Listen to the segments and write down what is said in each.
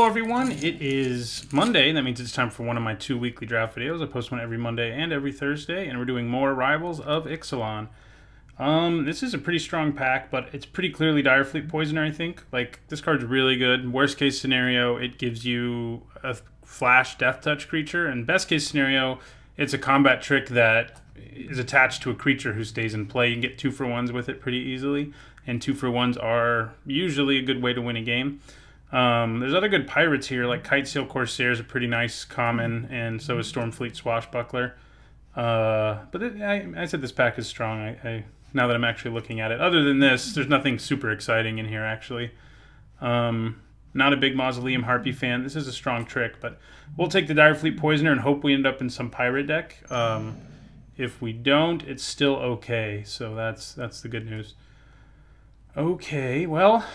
Hello everyone, it is Monday. That means it's time for one of my 2 weekly draft videos. I post one every Monday and every Thursday, and we're doing more Rivals of Ixalan. This is a pretty strong pack, but it's pretty clearly Direfleet Poisoner, I think. Like, this card's really good. Worst case scenario, it gives you a flash Death Touch creature, and best case scenario, it's a combat trick that is attached to a creature who stays in play. You can get 2-for-1s with it pretty easily, and 2-for-1s are usually a good way to win a game. There's other good pirates here, like Kitesail Corsair is a pretty nice common, and so is Stormfleet Swashbuckler. I said this pack is strong. Now that I'm actually looking at it. Other than this, there's nothing super exciting in here, actually. Not a big Mausoleum Harpy fan. This is a strong trick, but we'll take the Direfleet Poisoner and hope we end up in some pirate deck. If we don't, it's still okay. So that's the good news. Okay, well,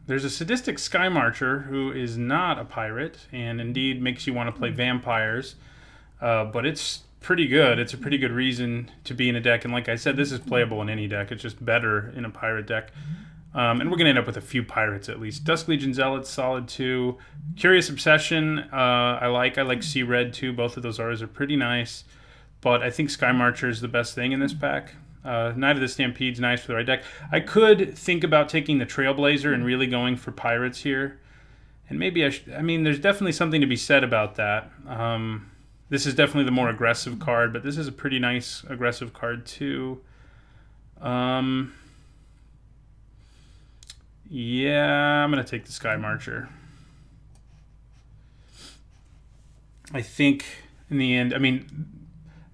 there's a sadistic Sky Marcher who is not a pirate and indeed makes you want to play vampires, but it's pretty good. It's a pretty good reason to be in a deck, and like I said, this is playable in any deck. It's just better in a pirate deck. And we're going to end up with a few pirates at least. Dusk Legion Zealots, solid too. Curious Obsession, I like Sea Red too. Both of those auras are pretty nice, but I think Sky Marcher is the best thing in this pack. Knight of the Stampede's nice for the right deck. I could think about taking the Trailblazer and really going for pirates here. And maybe I mean, there's definitely something to be said about that. This is definitely the more aggressive card, but this is a pretty nice aggressive card too. Yeah, I'm going to take the Sky Marcher. I think in the end, I mean,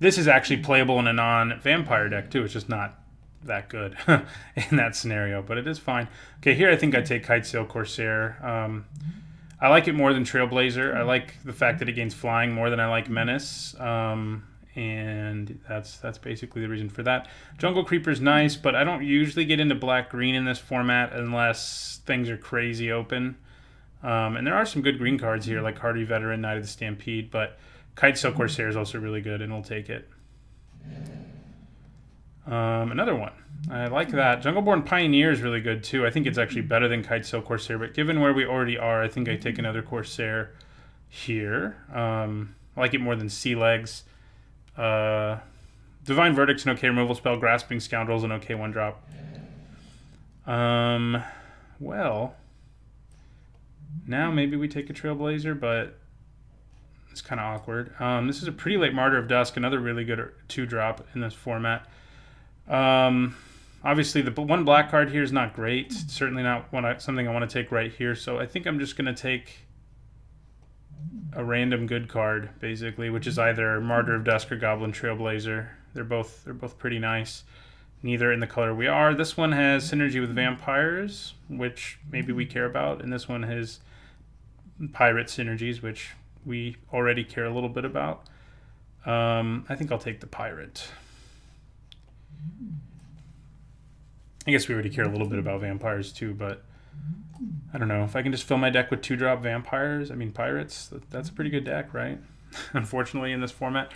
this is actually playable in a non-vampire deck too. It's just not that good in that scenario, but it is fine. Okay, here I think I take Kitesail Corsair. I like it more than Trailblazer. I like the fact that it gains flying more than I like Menace, and that's basically the reason for that. Jungle Creeper's nice, but I don't usually get into black-green in this format unless things are crazy open. And there are some good green cards here, like Hardy Veteran, Knight of the Stampede, but Kitesail Corsair is also really good, and we'll take it. Another one. I like that. Jungleborn Pioneer is really good, too. I think it's actually better than Kitesail Corsair, but given where we already are, I think I take another Corsair here. I like it more than Sea Legs. Divine Verdict's an okay removal spell. Grasping Scoundrel's an okay one-drop. Well, now maybe we take a Trailblazer, but it's kind of awkward. This is a pretty late Martyr of Dusk, another really good 2-drop in this format. Obviously, the one black card here is not great. It's certainly not something I want to take right here, so I think I'm just going to take a random good card, basically, which is either Martyr of Dusk or Goblin Trailblazer. They're both pretty nice. Neither in the color we are. This one has synergy with vampires, which maybe we care about, and this one has pirate synergies, which we already care a little bit about. I think I'll take the pirate. I guess we already care a little bit about vampires too, but I don't know. If I can just fill my deck with 2-drop vampires, I mean pirates, that's a pretty good deck, right? Unfortunately, in this format.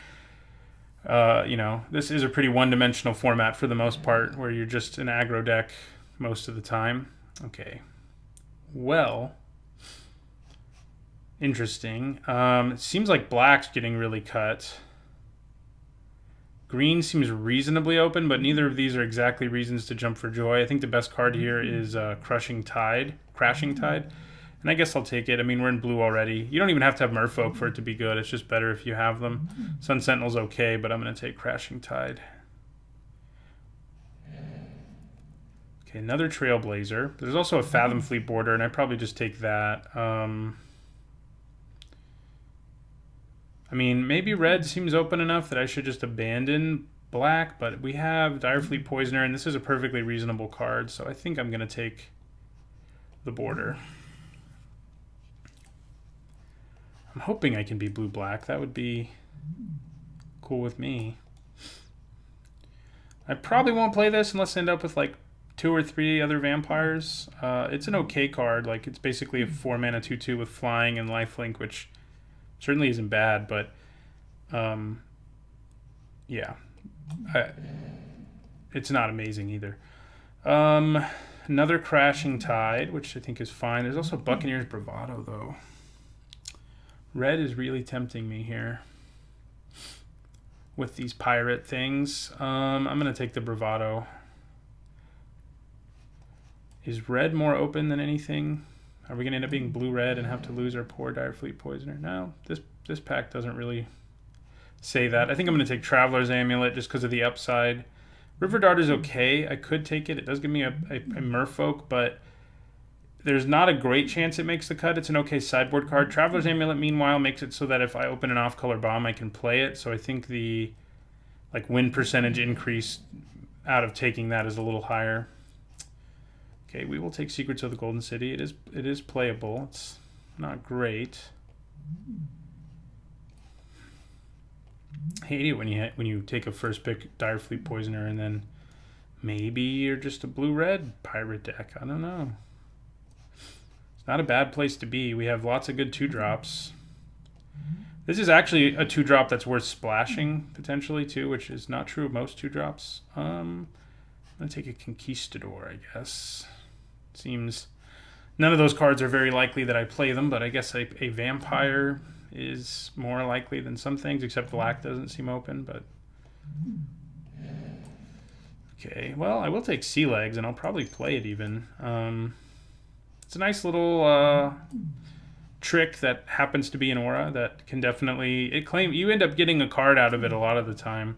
You know, this is a pretty one-dimensional format for the most part, where you're just an aggro deck most of the time. Okay. Well, interesting. It seems like black's getting really cut. Green seems reasonably open, but neither of these are exactly reasons to jump for joy. I think the best card here is Crashing Tide. And I guess I'll take it. I mean, we're in blue already. You don't even have to have Merfolk for it to be good. It's just better if you have them. Sun Sentinel's okay, but I'm going to take Crashing Tide. Okay, another Trailblazer. There's also a Fathom Fleet Border, and I'd probably just take that. I mean, maybe red seems open enough that I should just abandon black, but we have Direfleet Poisoner, and this is a perfectly reasonable card, so I think I'm going to take the border. I'm hoping I can be blue-black. That would be cool with me. I probably won't play this unless I end up with like 2 or 3 other vampires. It's an okay card. Like, it's basically a 4-mana 2/2 with flying and lifelink, which certainly isn't bad, but yeah, it's not amazing either. Another Crashing Tide, which I think is fine. There's also Buccaneers Bravado, though. Red is really tempting me here with these pirate things. I'm going to take the Bravado. Is red more open than anything? Are we going to end up being blue-red and have to lose our poor Dire Fleet Poisoner? No, this pack doesn't really say that. I think I'm going to take Traveler's Amulet just because of the upside. River Dart is okay. I could take it. It does give me a Merfolk, but there's not a great chance it makes the cut. It's an okay sideboard card. Traveler's Amulet, meanwhile, makes it so that if I open an off-color bomb, I can play it. So I think the win percentage increase out of taking that is a little higher. Okay, we will take Secrets of the Golden City. It is playable. It's not great. I hate it when you take a first pick Dire Fleet Poisoner and then maybe you're just a blue-red pirate deck. I don't know. It's not a bad place to be. We have lots of good 2-drops. This is actually a 2-drop that's worth splashing potentially too, which is not true of most 2-drops. I'm gonna take a Conquistador, I guess. Seems none of those cards are very likely that I play them, but I guess a Vampire is more likely than some things, except black doesn't seem open, but okay, well, I will take Sea Legs and I'll probably play it even. It's a nice little trick that happens to be an aura that can definitely you end up getting a card out of it a lot of the time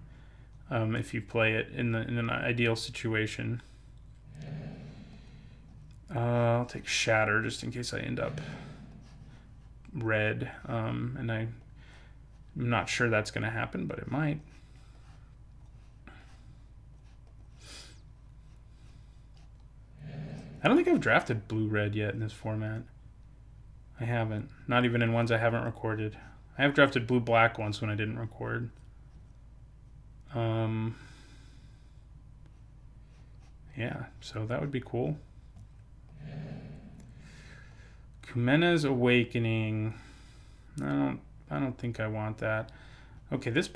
if you play it in an ideal situation. I'll take Shatter just in case I end up red, and I'm not sure that's going to happen, but it might. I don't think I've drafted blue-red yet in this format. I haven't. Not even in ones I haven't recorded. I have drafted blue-black once when I didn't record. Yeah, so that would be cool. Kumena's Awakening. I don't think I want that. Okay, this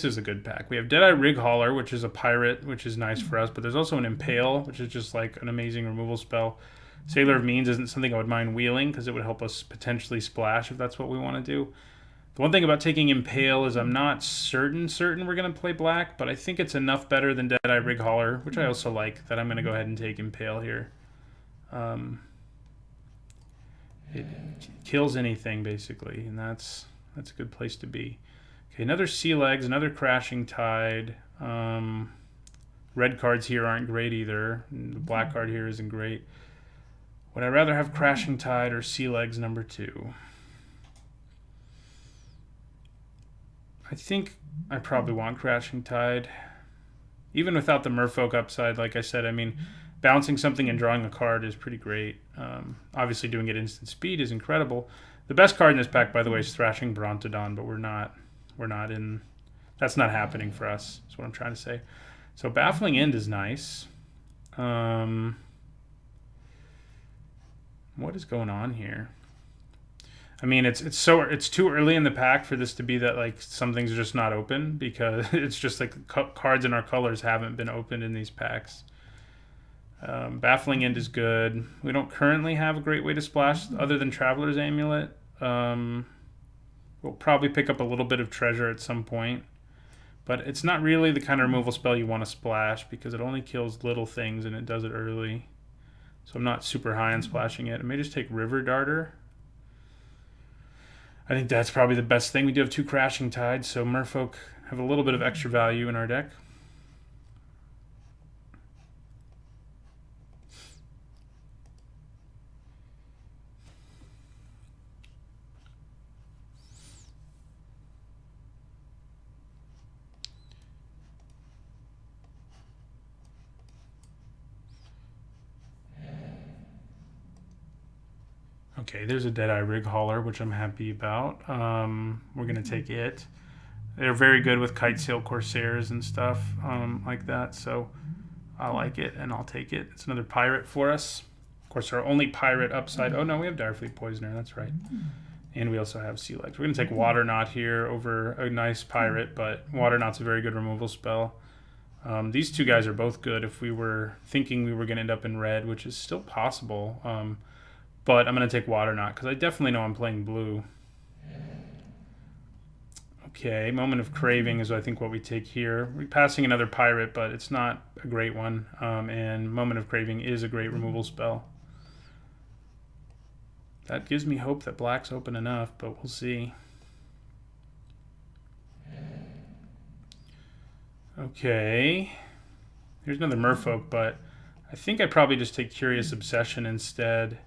is a good pack. We have Deadeye Rig Hauler, which is a pirate, which is nice for us, but there's also an Impale, which is just like an amazing removal spell. Sailor of Means isn't something I would mind wheeling because it would help us potentially splash if that's what we want to do. The one thing about taking Impale is I'm not certain we're going to play black, but I think it's enough better than Deadeye Rig Hauler, which I also like, that I'm going to go ahead and take Impale here. It kills anything basically, and that's a good place to be. Okay, another Sea Legs, another Crashing Tide. Red cards here aren't great either. The black card here isn't great. Would I rather have Crashing Tide or Sea Legs number 2? I think I probably want Crashing Tide. Even without the Merfolk upside, like I said, I mean, bouncing something and drawing a card is pretty great. Obviously, doing it instant speed is incredible. The best card in this pack, by the way, is Thrashing Brontodon, but we're not in. That's not happening for us. That's what I'm trying to say. So Baffling End is nice. What is going on here? I mean, it's too early in the pack for this to be that like some things are just not open, because it's just like cards in our colors haven't been opened in these packs. Baffling End is good. We don't currently have a great way to splash other than Traveler's Amulet. We'll probably pick up a little bit of treasure at some point, but it's not really the kind of removal spell you want to splash because it only kills little things and it does it early. So I'm not super high on splashing it. I may just take River Darter. I think that's probably the best thing. We do have 2 Crashing Tides, so Merfolk have a little bit of extra value in our deck. Okay, there's a Deadeye Rig Hauler, which I'm happy about. We're going to take it. They're very good with Kitesail Corsairs and stuff like that, so I like it, and I'll take it. It's another pirate for us. Of course, our only pirate upside... Oh, no, we have Dire Fleet Poisoner. That's right. And we also have Sea Legs. We're going to take Waterknot here over a nice pirate, but Waterknot's a very good removal spell. These two guys are both good if we were thinking we were going to end up in red, which is still possible. But I'm going to take Water Knot because I definitely know I'm playing blue. Okay, Moment of Craving is I think what we take here. We're passing another pirate, but it's not a great one. And Moment of Craving is a great removal spell. That gives me hope that black's open enough, but we'll see. Okay. Here's another Merfolk, but I think I'd probably just take Curious Obsession instead.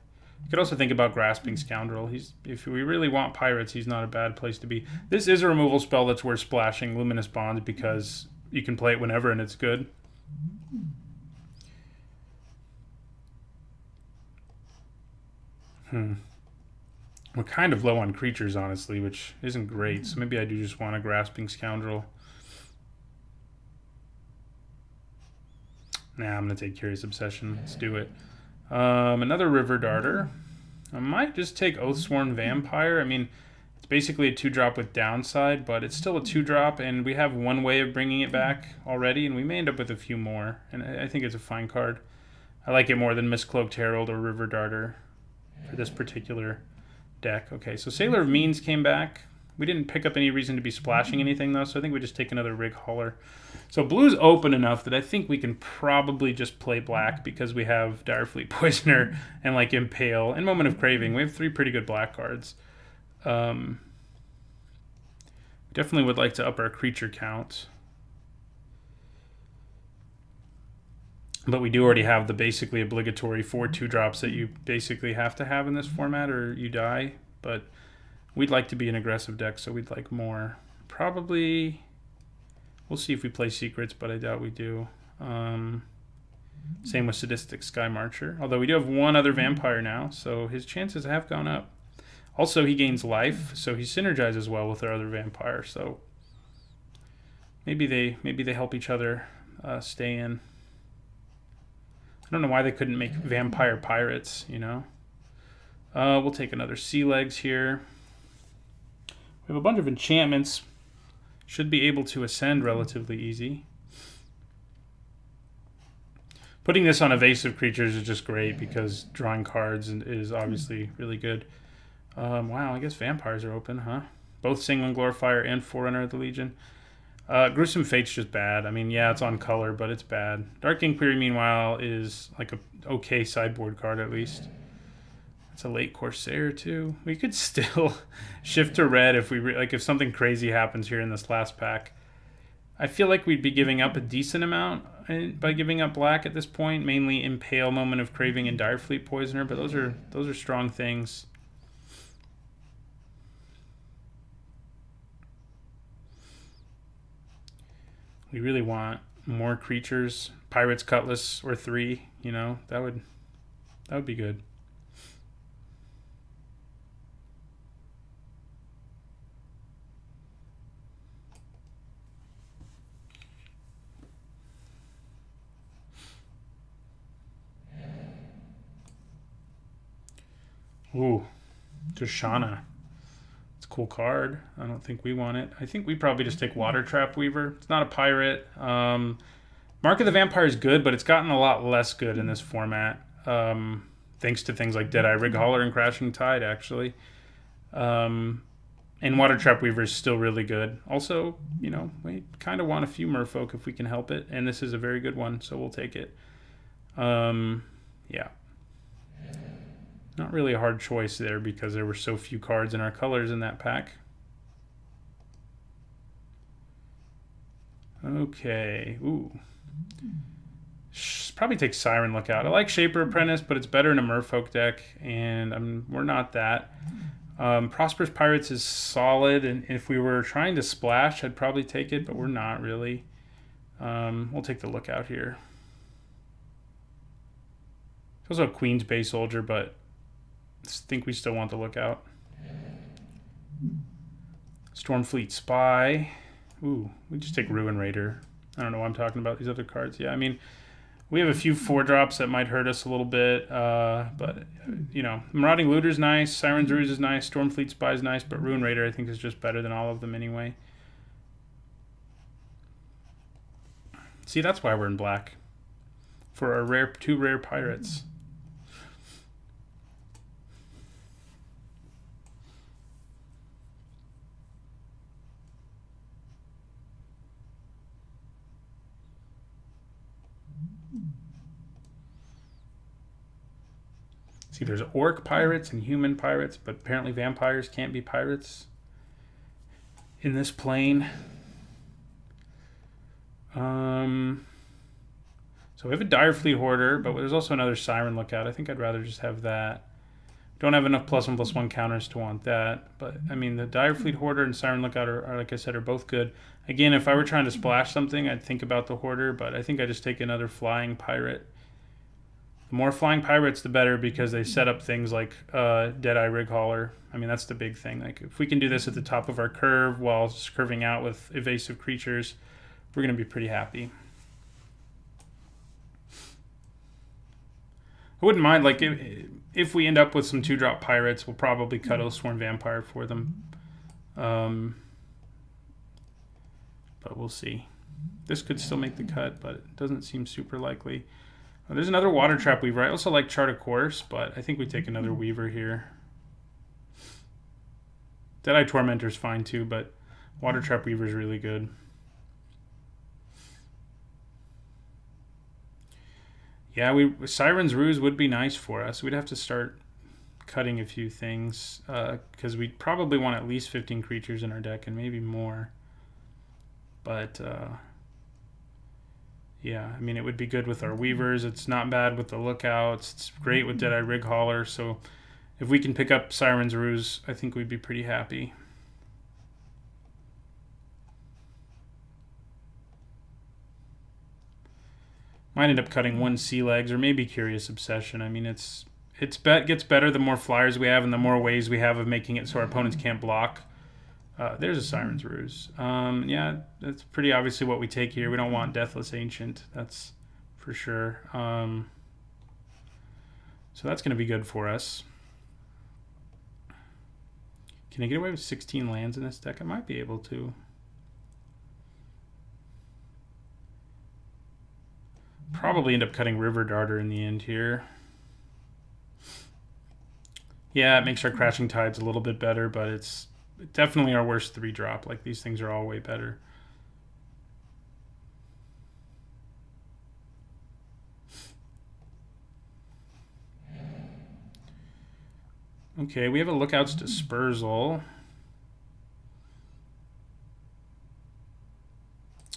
You could also think about Grasping Scoundrel. If we really want pirates, he's not a bad place to be. This is a removal spell that's worth splashing, Luminous Bond, because you can play it whenever and it's good. We're kind of low on creatures, honestly, which isn't great. So maybe I do just want a Grasping Scoundrel. Nah, I'm going to take Curious Obsession. Let's do it. Another River Darter. I might just take Oathsworn Vampire. I mean, it's basically a 2-drop with downside, but it's still a 2-drop, and we have one way of bringing it back already, and we may end up with a few more. And I think it's a fine card. I like it more than Mistcloaked Herald or River Darter for this particular deck. Okay, so Sailor of Means came back. We didn't pick up any reason to be splashing anything, though, so I think we just take another Rig Hauler. So blue's open enough that I think we can probably just play black because we have Direfleet Poisoner and, like, Impale and Moment of Craving. We have 3 pretty good black cards. Definitely would like to up our creature count. But we do already have the basically obligatory 4 2-drops that you basically have to have in this format or you die. But we'd like to be an aggressive deck, so we'd like more. Probably, we'll see if we play Secrets, but I doubt we do. Same with Sadistic Sky Marcher. Although we do have one other Vampire now, so his chances have gone up. Also, he gains life, so he synergizes well with our other Vampire. So maybe they help each other stay in. I don't know why they couldn't make Vampire Pirates, you know. We'll take another Sea Legs here. We have a bunch of enchantments. Should be able to ascend relatively easy. Putting this on evasive creatures is just great because drawing cards is obviously really good. Wow, I guess vampires are open, huh? Both Singling Glorifier and Forerunner of the Legion. Gruesome Fate's just bad. I mean, yeah, it's on color, but it's bad. Dark Inquiry, meanwhile, is like a okay sideboard card at least. It's a late Corsair too. We could still shift to red if we if something crazy happens here in this last pack. I feel like we'd be giving up a decent amount by giving up black at this point, mainly Impale, Moment of Craving, and Direfleet Poisoner, but those are strong things. We really want more creatures, Pirate's Cutlass or 3, you know, that would be good. Ooh, Drashana. It's a cool card. I don't think we want it. I think we probably just take Water Trap Weaver. It's not a pirate. Mark of the Vampire is good, but it's gotten a lot less good in this format. Thanks to things like Deadeye Rig Hauler and Crashing Tide, actually. And Water Trap Weaver is still really good. Also, you know, we kind of want a few merfolk if we can help it, and this is a very good one, so we'll take it. Yeah. Not really a hard choice there because there were so few cards in our colors in that pack. Okay. Ooh. Probably take Siren Lookout. I like Shaper Apprentice, but it's better in a merfolk deck, and we're not that. Prosperous Pirates is solid, and if we were trying to splash, I'd probably take it, but we're not really. We'll take the Lookout here. It's also a Queen's Bay Soldier, but I think we still want the Lookout. Stormfleet Spy. Ooh, we just take Ruin Raider. I don't know why I'm talking about these other cards. Yeah, I mean, we have a few 4-drops that might hurt us a little bit, but, you know, Marauding Looter's nice, Siren's Ruse is nice, Stormfleet Spy is nice, but Ruin Raider I think is just better than all of them anyway. See, that's why we're in black. For our two rare pirates. See, there's orc pirates and human pirates, but apparently vampires can't be pirates in this plane. So we have a Direfleet Hoarder, but there's also another Siren Lookout. I think I'd rather just have that. Don't have enough +1/+1 counters to want that. But, I mean, the Direfleet Hoarder and Siren Lookout are, like I said, are both good. Again, if I were trying to splash something, I'd think about the Hoarder, but I think I just take another Flying Pirate. The more Flying Pirates, the better, because they set up things like Deadeye Rig Hauler. I mean, that's the big thing. Like, if we can do this at the top of our curve while curving out with evasive creatures, we're going to be pretty happy. I wouldn't mind, like, if we end up with some 2-drop pirates, we'll probably cut Oathsworn Vampire for them. But we'll see. This could still make the cut, but it doesn't seem super likely. There's another Water Trap Weaver. I also like Chart a Course, but I think we take another Weaver here. Deadeye Tormentor's fine too, but Water Trap Weaver's really good. Yeah, Siren's Ruse would be nice for us. We'd have to start cutting a few things because we'd probably want at least 15 creatures in our deck and maybe more. But yeah, I mean, it would be good with our Weavers. It's not bad with the Lookouts. It's great with Deadeye Rig Hauler. So if we can pick up Siren's Ruse, I think we'd be pretty happy. Might end up cutting one Sea Legs or maybe Curious Obsession. I mean, it gets better the more flyers we have and the more ways we have of making it so our opponents can't block. There's a Siren's Ruse. Yeah, that's pretty obviously what we take here. We don't want Deathless Ancient. That's for sure. So that's going to be good for us. Can I get away with 16 lands in this deck? I might be able to. Probably end up cutting River Darter in the end here. Yeah, it makes our Crashing Tides a little bit better, but it's definitely our worst 3-drop. Like, these things are all way better. Okay, we have a Lookout's Dispersal.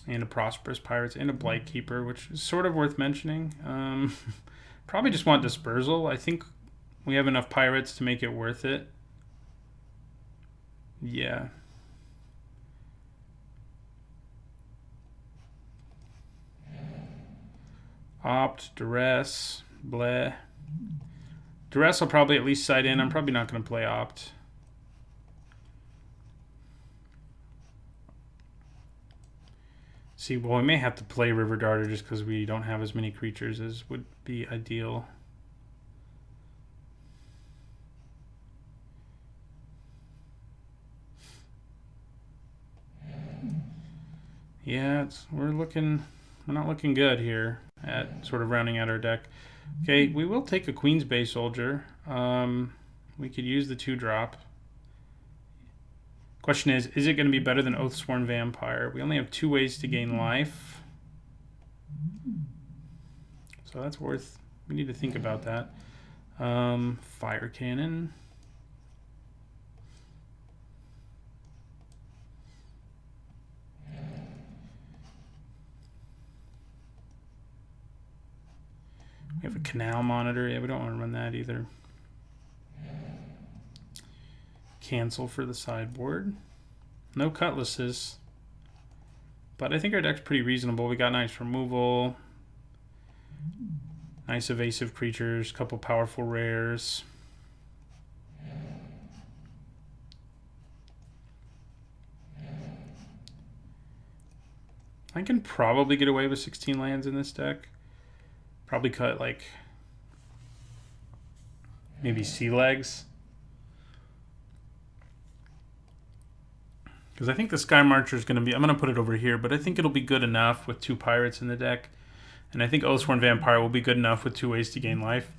And a Prosperous Pirates and a Blight Keeper, which is sort of worth mentioning. Probably just want Dispersal. I think we have enough pirates to make it worth it. Yeah. Opt, Duress, bleh. Duress will probably at least side in. I'm probably not going to play Opt. See, well, we may have to play River Darter just because we don't have as many creatures as would be ideal. Yeah, we're not looking good here at sort of rounding out our deck. Okay, we will take a Queen's Bay Soldier. We could use the 2-drop. Question is it going to be better than Oathsworn Vampire? We only have 2 ways to gain life. So that's worth... We need to think about that. Fire Cannon. We have a Canal Monitor. Yeah, we don't want to run that either. Cancel for the sideboard. No Cutlasses. But I think our deck's pretty reasonable. We got nice removal. Nice evasive creatures. Couple powerful rares. I can probably get away with 16 lands in this deck. Probably cut like maybe Sea Legs. Because I think the Sky Marcher is going to be... I'm going to put it over here, but I think it'll be good enough with 2 pirates in the deck. And I think Oathsworn Vampire will be good enough with 2 ways to gain life.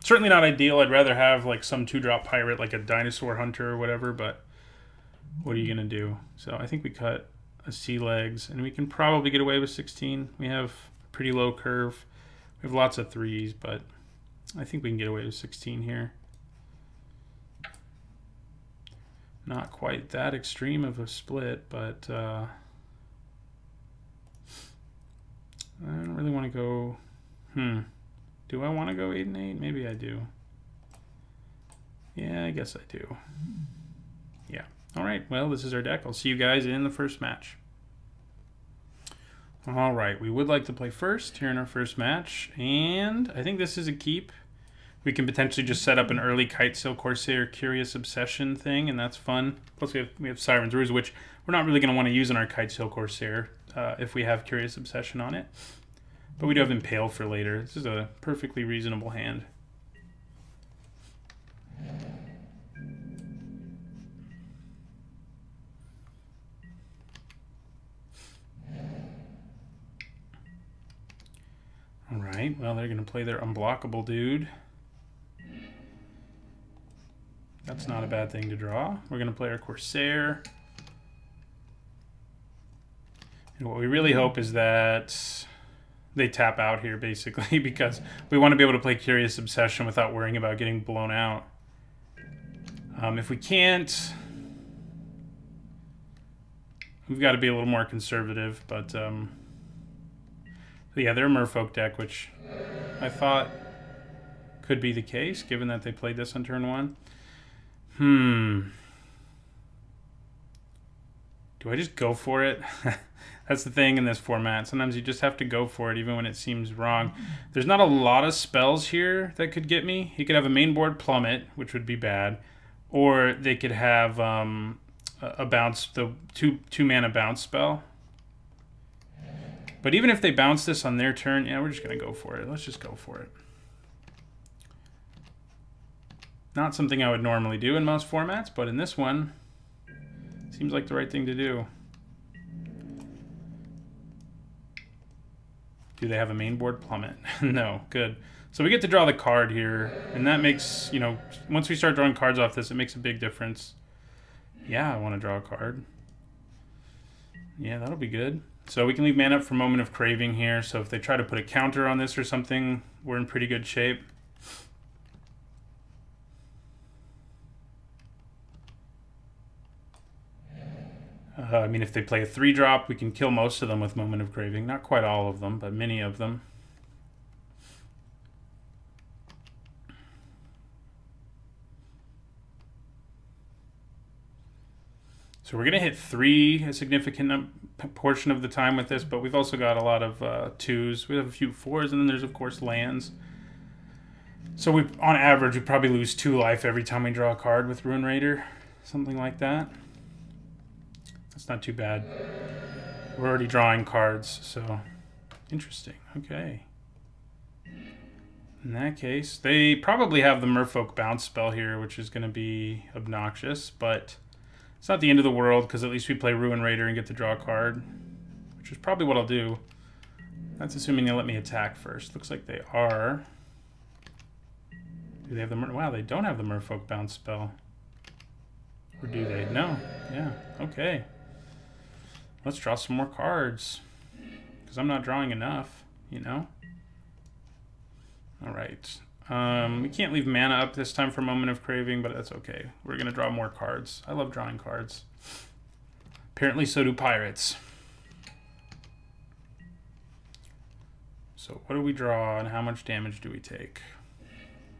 Certainly not ideal. I'd rather have like some 2-drop pirate, like a Dinosaur Hunter or whatever, but what are you going to do? So I think we cut a Sea Legs, and we can probably get away with 16. We have a pretty low curve. We have lots of 3s, but I think we can get away with 16 here. Not quite that extreme of a split, but I don't really want to go... Do I want to go 8 and 8? Maybe I do. Yeah, I guess I do. Yeah. All right. Well, this is our deck. I'll see you guys in the first match. All right. We would like to play first here in our first match, and I think this is a keep. We can potentially just set up an early Kitesail Corsair Curious Obsession thing, and that's fun. Plus, we have Siren's Ruse, which we're not really going to want to use in our Kitesail Corsair if we have Curious Obsession on it. But we do have Impale for later. This is a perfectly reasonable hand. Alright, well, they're going to play their Unblockable dude. That's not a bad thing to draw. We're going to play our Corsair. And what we really hope is that they tap out here, basically, because we want to be able to play Curious Obsession without worrying about getting blown out. If we can't, we've got to be a little more conservative, but yeah, they're a Merfolk deck, which I thought could be the case, given that they played this on turn 1. Do I just go for it? That's the thing in this format. Sometimes you just have to go for it, even when it seems wrong. There's not a lot of spells here that could get me. He could have a main board Plummet, which would be bad. Or they could have a bounce, the two mana bounce spell. But even if they bounce this on their turn, yeah, we're just going to go for it. Let's just go for it. Not something I would normally do in most formats, but in this one, seems like the right thing to do. Do they have a main board Plummet? No, good. So we get to draw the card here, and that makes, you know, once we start drawing cards off this, it makes a big difference. Yeah, I want to draw a card. Yeah, that'll be good. So we can leave mana up for Moment of Craving here, so if they try to put a counter on this or something, we're in pretty good shape. I mean, if they play a 3-drop, we can kill most of them with Moment of Craving. Not quite all of them, but many of them. So we're going to hit 3 a significant portion of the time with this, but we've also got a lot of 2s. We have a few 4s, and then there's, of course, lands. So we, on average, we probably lose 2 life every time we draw a card with Ruin Raider. Something like that. That's not too bad. We're already drawing cards, so interesting. Okay. In that case, they probably have the Merfolk bounce spell here, which is going to be obnoxious, but it's not the end of the world because at least we play Ruin Raider and get to draw a card, which is probably what I'll do. That's assuming they let me attack first. Looks like they are. Do they have the wow? They don't have the Merfolk bounce spell, or do they? No. Yeah. Okay. Let's draw some more cards, because I'm not drawing enough, you know? All right. We can't leave mana up this time for Moment of Craving, but that's okay. We're going to draw more cards. I love drawing cards. Apparently so do pirates. So what do we draw, and how much damage do we take?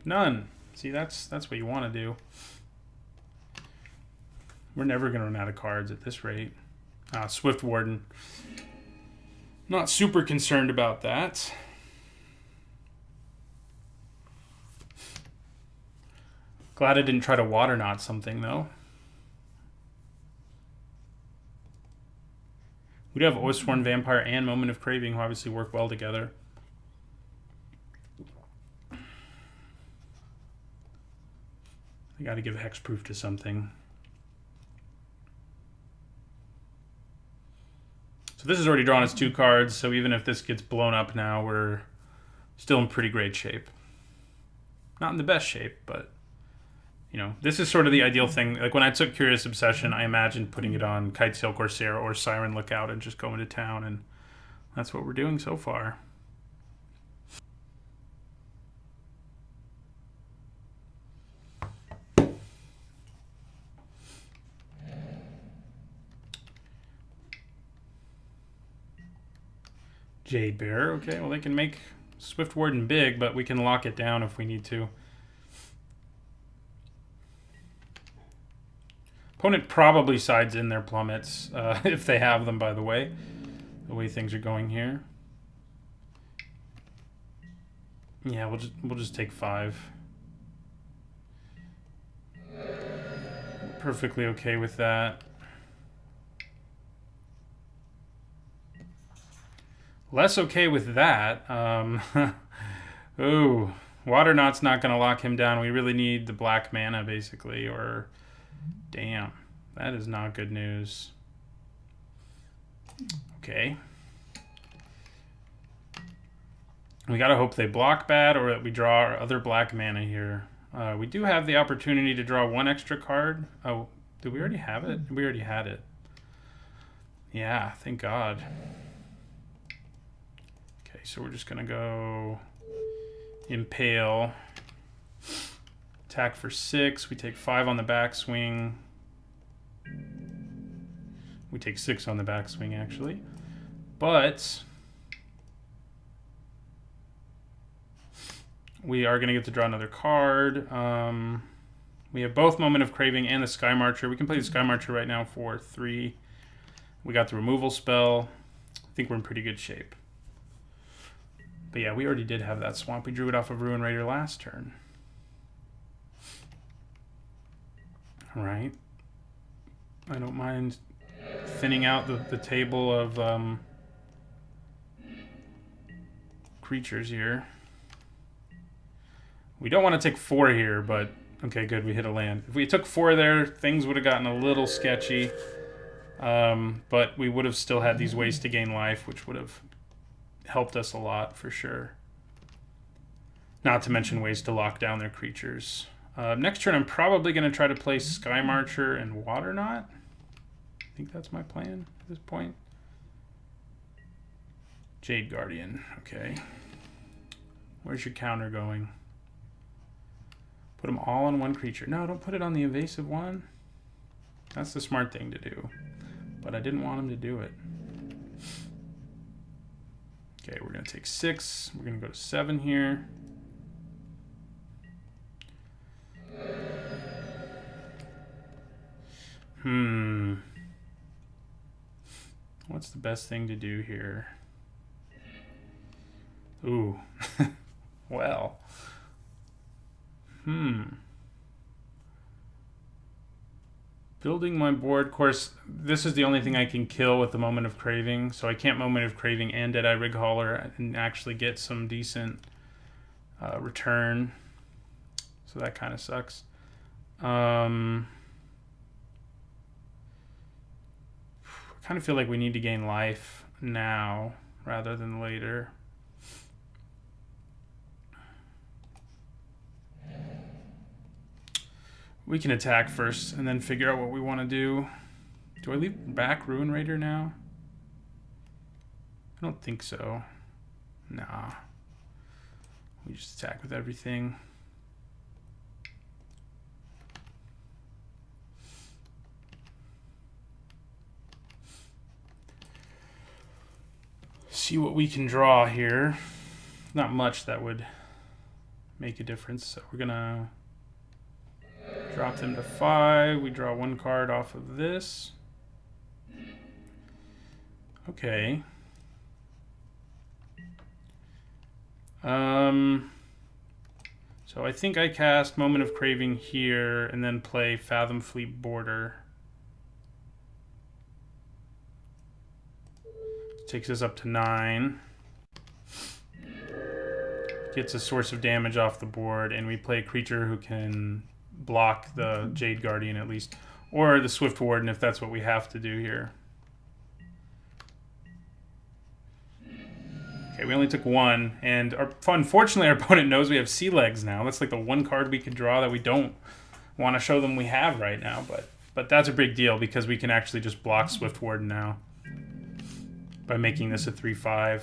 None. See, that's what you want to do. We're never going to run out of cards at this rate. Swift Warden. Not super concerned about that. Glad I didn't try to water knot something, though. We do have Oathsworn Vampire and Moment of Craving, who obviously work well together. I got to give hexproof to something. So this has already drawn us 2 cards, so even if this gets blown up now, we're still in pretty great shape. Not in the best shape, but, you know, this is sort of the ideal thing. Like, when I took Curious Obsession, I imagined putting it on Kitesail Corsair or Siren Lookout and just going to town, and that's what we're doing so far. Jade Bear. Okay, well, they can make Swift Warden big, but we can lock it down if we need to. Opponent probably sides in their plummets, if they have them, by the way things are going here. Yeah, we'll just take 5. Perfectly okay with that. Less okay with that. Ooh, Waternaught's not going to lock him down. We really need the black mana, basically, or... Damn, that is not good news. Okay. We gotta hope they block bad or that we draw our other black mana here. We do have the opportunity to draw 1 extra card. Oh, did we already have it? We already had it. Yeah, thank God. Okay, so we're just gonna go Impale. Attack for 6. We take 5 on the backswing. We take 6 on the backswing, actually. But we are going to get to draw another card. We have both Moment of Craving and the Sky Marcher. We can play the Sky Marcher right now for 3. We got the removal spell. I think we're in pretty good shape. But yeah, we already did have that swamp. We drew it off of Ruin Raider last turn. All right. I don't mind thinning out the table of creatures here. We don't want to take 4 here, but okay, good, we hit a land. If we took 4 there, things would have gotten a little sketchy, but we would have still had these ways to gain life, which would have helped us a lot for sure. Not to mention ways to lock down their creatures. Next turn, I'm probably going to try to play Sky Marcher and Waterknot. I think that's my plan at this point. Jade Guardian, okay. Where's your counter going? Put them all on 1 creature. No, don't put it on the invasive one. That's the smart thing to do. But I didn't want him to do it. Okay, we're going to take 6. We're going to go to 7 here. What's the best thing to do here? Ooh. Well. Building my board. Of course, this is the only thing I can kill with the Moment of Craving, so I can't Moment of Craving and Deadeye Rig Hauler and actually get some decent return. So that kind of sucks. I kind of feel like we need to gain life now rather than later. We can attack first and then figure out what we want to do. Do I leave back Ruin Raider now? I don't think so. Nah. We just attack with everything. See what we can draw here. Not much that would make a difference, so we're gonna drop them to 5. We draw 1 card off of this. Okay. So I think I cast Moment of Craving here and then play Fathom Fleet Border. Takes us up to 9. Gets a source of damage off the board, and we play a creature who can block the Jade Guardian at least, or the Swift Warden if that's what we have to do here. Okay, we only took one, and unfortunately our opponent knows we have sea legs now. That's like the one card we can draw that we don't want to show them we have right now, but that's a big deal because we can actually just block Swift Warden now by making this a 3/5.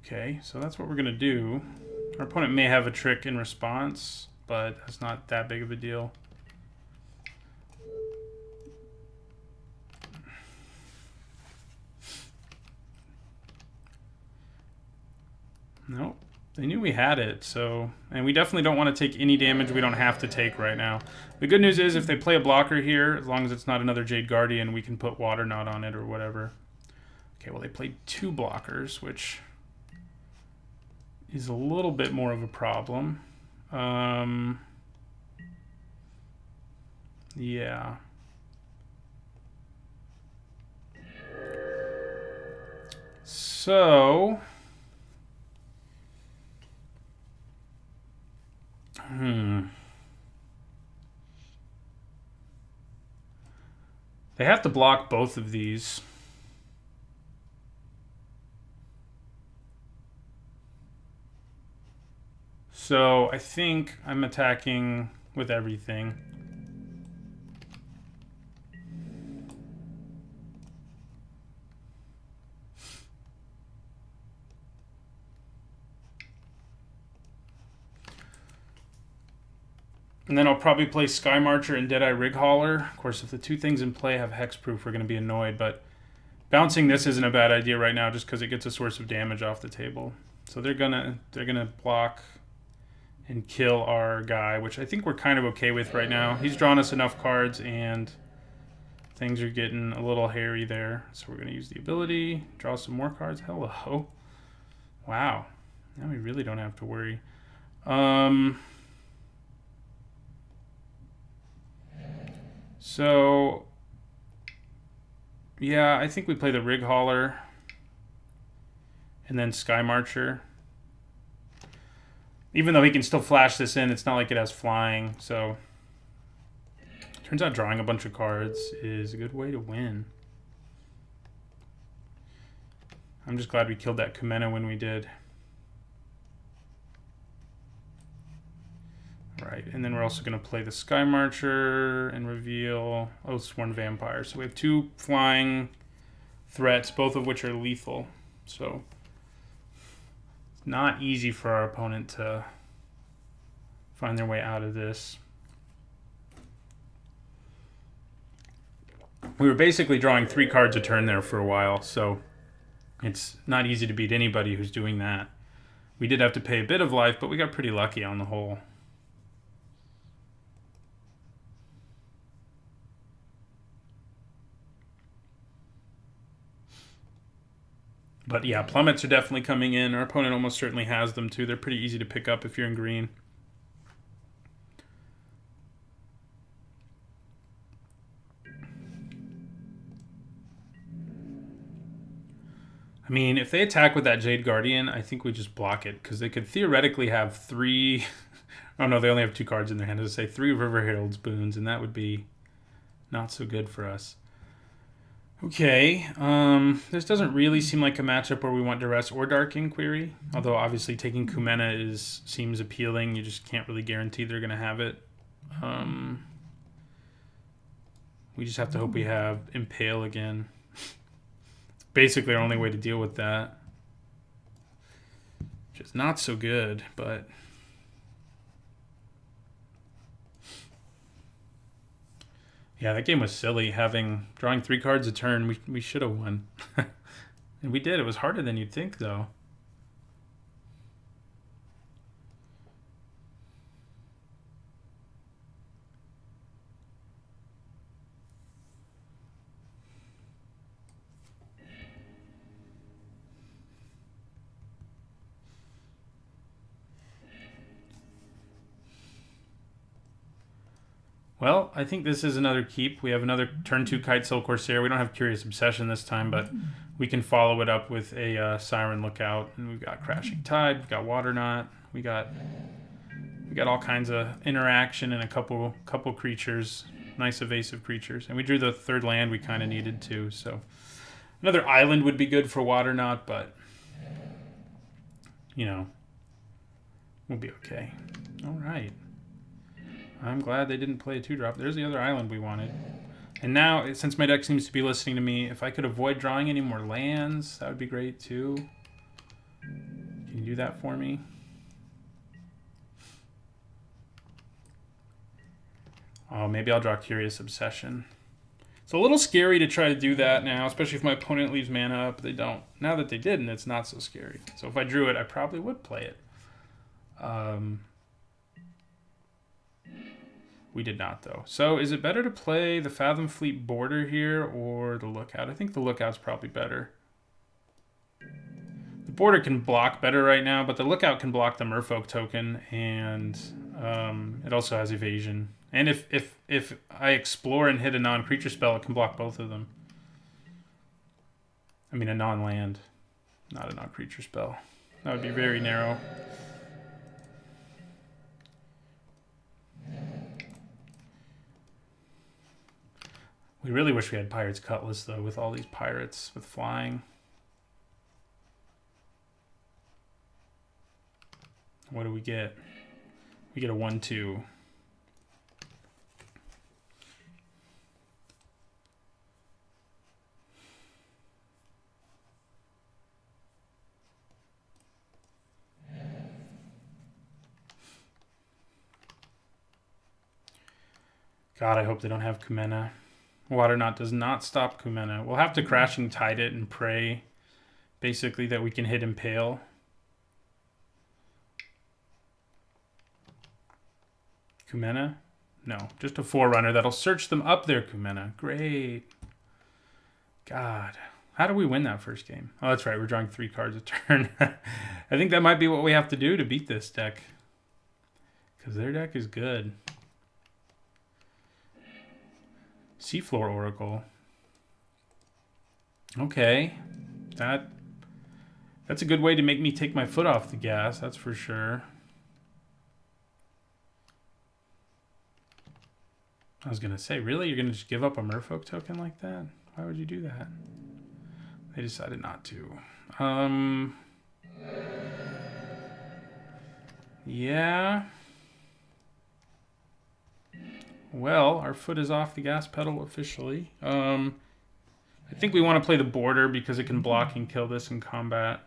Okay, so that's what we're going to do. Our opponent may have a trick in response, but that's not that big of a deal. Nope. They knew we had it, so... And we definitely don't want to take any damage we don't have to take right now. The good news is if they play a blocker here, as long as it's not another Jade Guardian, we can put Water Knot on it or whatever. Okay, well they played 2 blockers, which is a little bit more of a problem. Yeah. So... They have to block both of these. So I think I'm attacking with everything. And then I'll probably play Sky Marcher and Deadeye Rig Hauler. Of course, if the 2 things in play have hexproof, we're going to be annoyed. But bouncing this isn't a bad idea right now, just because it gets a source of damage off the table. So they're gonna block and kill our guy, which I think we're kind of okay with right now. He's drawn us enough cards, and things are getting a little hairy there. So we're going to use the ability, draw some more cards. Hello. Wow. Now we really don't have to worry. So, yeah, I think we play the Rig Hauler and then Sky Marcher. Even though he can still flash this in, it's not like it has flying. So, turns out drawing a bunch of cards is a good way to win. I'm just glad we killed that Kumena when we did. Right, and then we're also going to play the Sky Marcher and reveal Oathsworn Vampire. So we have 2 flying threats, both of which are lethal. So it's not easy for our opponent to find their way out of this. We were basically drawing 3 cards a turn there for a while, so it's not easy to beat anybody who's doing that. We did have to pay a bit of life, but we got pretty lucky on the whole. But yeah, plummets are definitely coming in. Our opponent almost certainly has them too. They're pretty easy to pick up if you're in green. I mean, if they attack with that Jade Guardian, I think we just block it, because they could theoretically have 3... oh no, they only have 2 cards in their hand. As I say, 3 River Herald's boons, and that would be not so good for us. Okay, this doesn't really seem like a matchup where we want Duress or Dark Inquiry, although obviously taking Kumena seems appealing. You just can't really guarantee they're going to have it. We just have to hope we have Impale again. It's basically our only way to deal with that. Which is not so good, but... yeah, that game was silly. Drawing 3 cards a turn, we should have won. And we did. It was harder than you'd think, though. Well, I think this is another keep. We have another turn 2 Kitesail Corsair. We don't have Curious Obsession this time, but we can follow it up with a Siren Lookout. And we've got Crashing Tide, we've got Water Knot, we got all kinds of interaction and a couple creatures. nice evasive creatures. And we drew the third land we kind of needed to, so another island would be good for Water Knot, but you know, we'll be okay. All right. I'm glad they didn't play a 2-drop. There's the other island we wanted. And now, since my deck seems to be listening to me, if I could avoid drawing any more lands, that would be great too. Can you do that for me? Oh, maybe I'll draw Curious Obsession. It's a little scary to try to do that now, especially if my opponent leaves mana up. They don't. Now that they didn't, it's not so scary. So if I drew it, I probably would play it. We did not, though. So is it better to play the Fathom Fleet Border here or the Lookout? I think the Lookout's probably better. The Border can block better right now, but the Lookout can block the Merfolk token, and it also has evasion. And if I explore and hit a non-creature spell, it can block both of them. I mean, a non-land, not a non-creature spell. That would be very narrow. We really wish we had Pirate's Cutlass, though, with all these pirates with flying. What do we get? We get a 1/2. God, I hope they don't have Kumena. Water Knot does not stop Kumena. We'll have to Crashing Tide it and pray, basically, that we can hit Impale. Kumena? No, just a Forerunner that'll search them up their Kumena. Great. God. How do we win that first game? Oh, that's right. We're drawing 3 cards a turn. I think that might be what we have to do to beat this deck. Because their deck is good. Seafloor Oracle. Okay. That's a good way to make me take my foot off the gas, that's for sure. I was going to say, really? You're going to just give up a Merfolk token like that? Why would you do that? They decided not to. Yeah. Well, our foot is off the gas pedal officially. I think we want to play the Border because it can block and kill this in combat.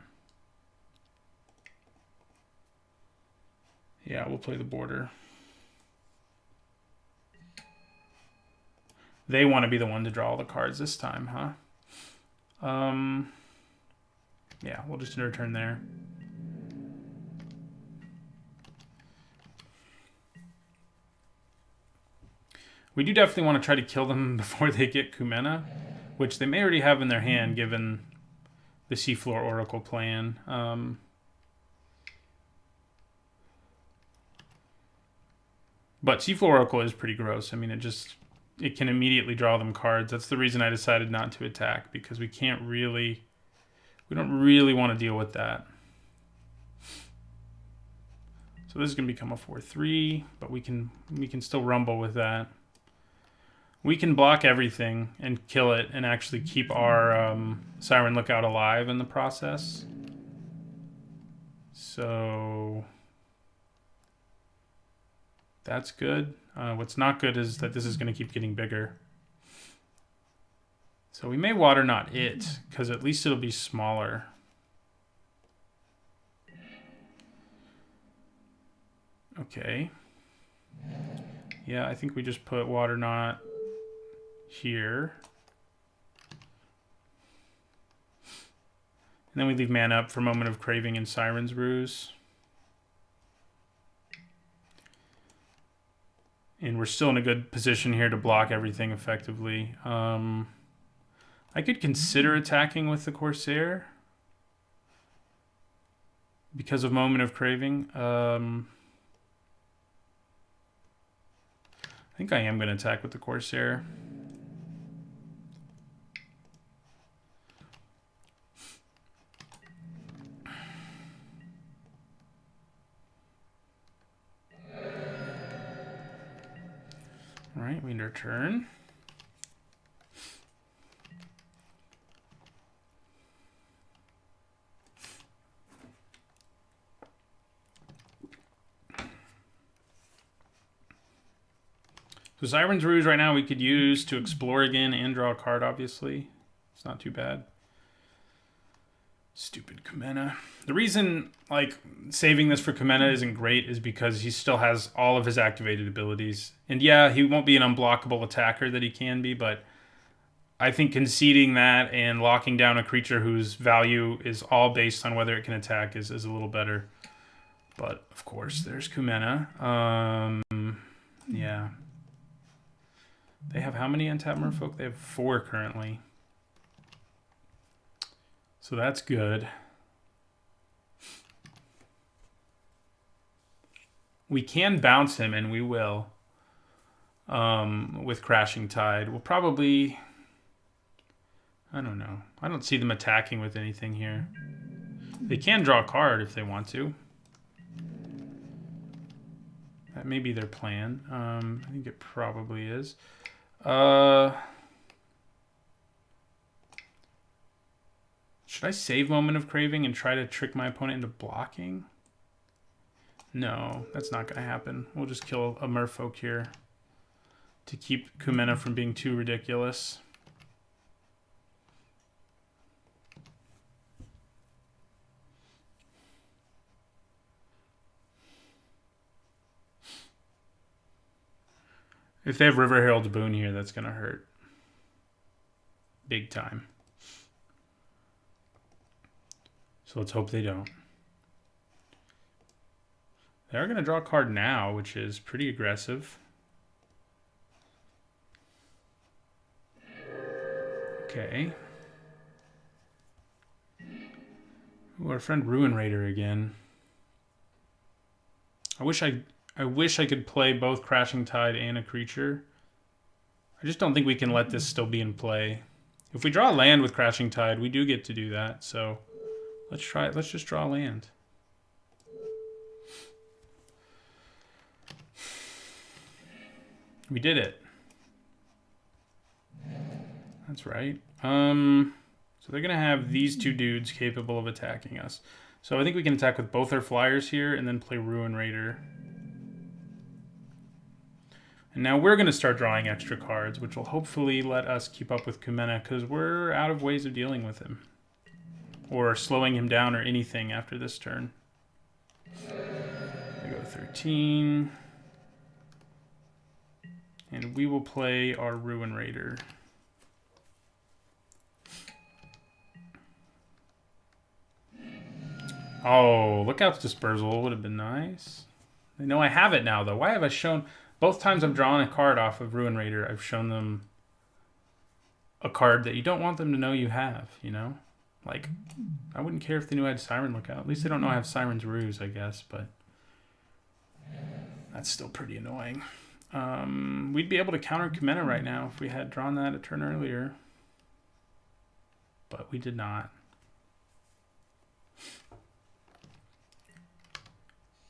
Yeah, we'll play the Border. They want to be the one to draw all the cards this time, huh? Yeah, we'll just return there. We do definitely want to try to kill them before they get Kumena, which they may already have in their hand given the Seafloor Oracle plan. But Seafloor Oracle is pretty gross. I mean, it can immediately draw them cards. That's the reason I decided not to attack, because we don't really want to deal with that. So this is going to become a 4/3, but we can still rumble with that. We can block everything and kill it and actually keep our Siren Lookout alive in the process. So that's good. What's not good is that this is going to keep getting bigger. So we may Water Knot it, because at least it'll be smaller. Okay. Yeah, I think we just put Water Knot here. And then we leave mana up for Moment of Craving and Siren's Ruse. And we're still in a good position here to block everything effectively. I could consider attacking with the Corsair because of Moment of Craving. I think I am going to attack with the Corsair. All right, we end our turn. So Siren's Ruse right now we could use to explore again and draw a card, obviously. It's not too bad. Stupid Kumena. The reason, like, saving this for Kumena isn't great is because he still has all of his activated abilities. And yeah, he won't be an unblockable attacker that he can be, but I think conceding that and locking down a creature whose value is all based on whether it can attack is a little better. But, of course, there's Kumena. Yeah. They have how many untapped merfolk? They have 4 currently. So that's good. We can bounce him, and we will. With Crashing Tide. We'll probably... I don't know. I don't see them attacking with anything here. They can draw a card if they want to. That may be their plan. I think it probably is. Should I save Moment of Craving and try to trick my opponent into blocking? No, that's not going to happen. We'll just kill a merfolk here to keep Kumena from being too ridiculous. If they have River Herald's Boon here, that's going to hurt. Big time. So let's hope they don't. They are going to draw a card now, which is pretty aggressive. Okay. Ooh, our friend Ruin Raider again. I wish I could play both Crashing Tide and a creature. I just don't think we can let this still be in play. If we draw a land with Crashing Tide, we do get to do that. So let's try it. Let's just draw a land. We did it. That's right. So they're going to have these 2 dudes capable of attacking us. So I think we can attack with both our flyers here and then play Ruin Raider. And now we're going to start drawing extra cards, which will hopefully let us keep up with Kumena because we're out of ways of dealing with him. Or slowing him down or anything after this turn. I go 13. And we will play our Ruin Raider. Oh, Lookout's Dispersal would have been nice. They know I have it now, though. Why have I shown... Both times I've drawn a card off of Ruin Raider, I've shown them a card that you don't want them to know you have, you know? Like, I wouldn't care if they knew I had Siren Lookout. At least they don't know I have Siren's Ruse, I guess, but... That's still pretty annoying. We'd be able to counter Kumena right now if we had drawn that a turn earlier. But we did not.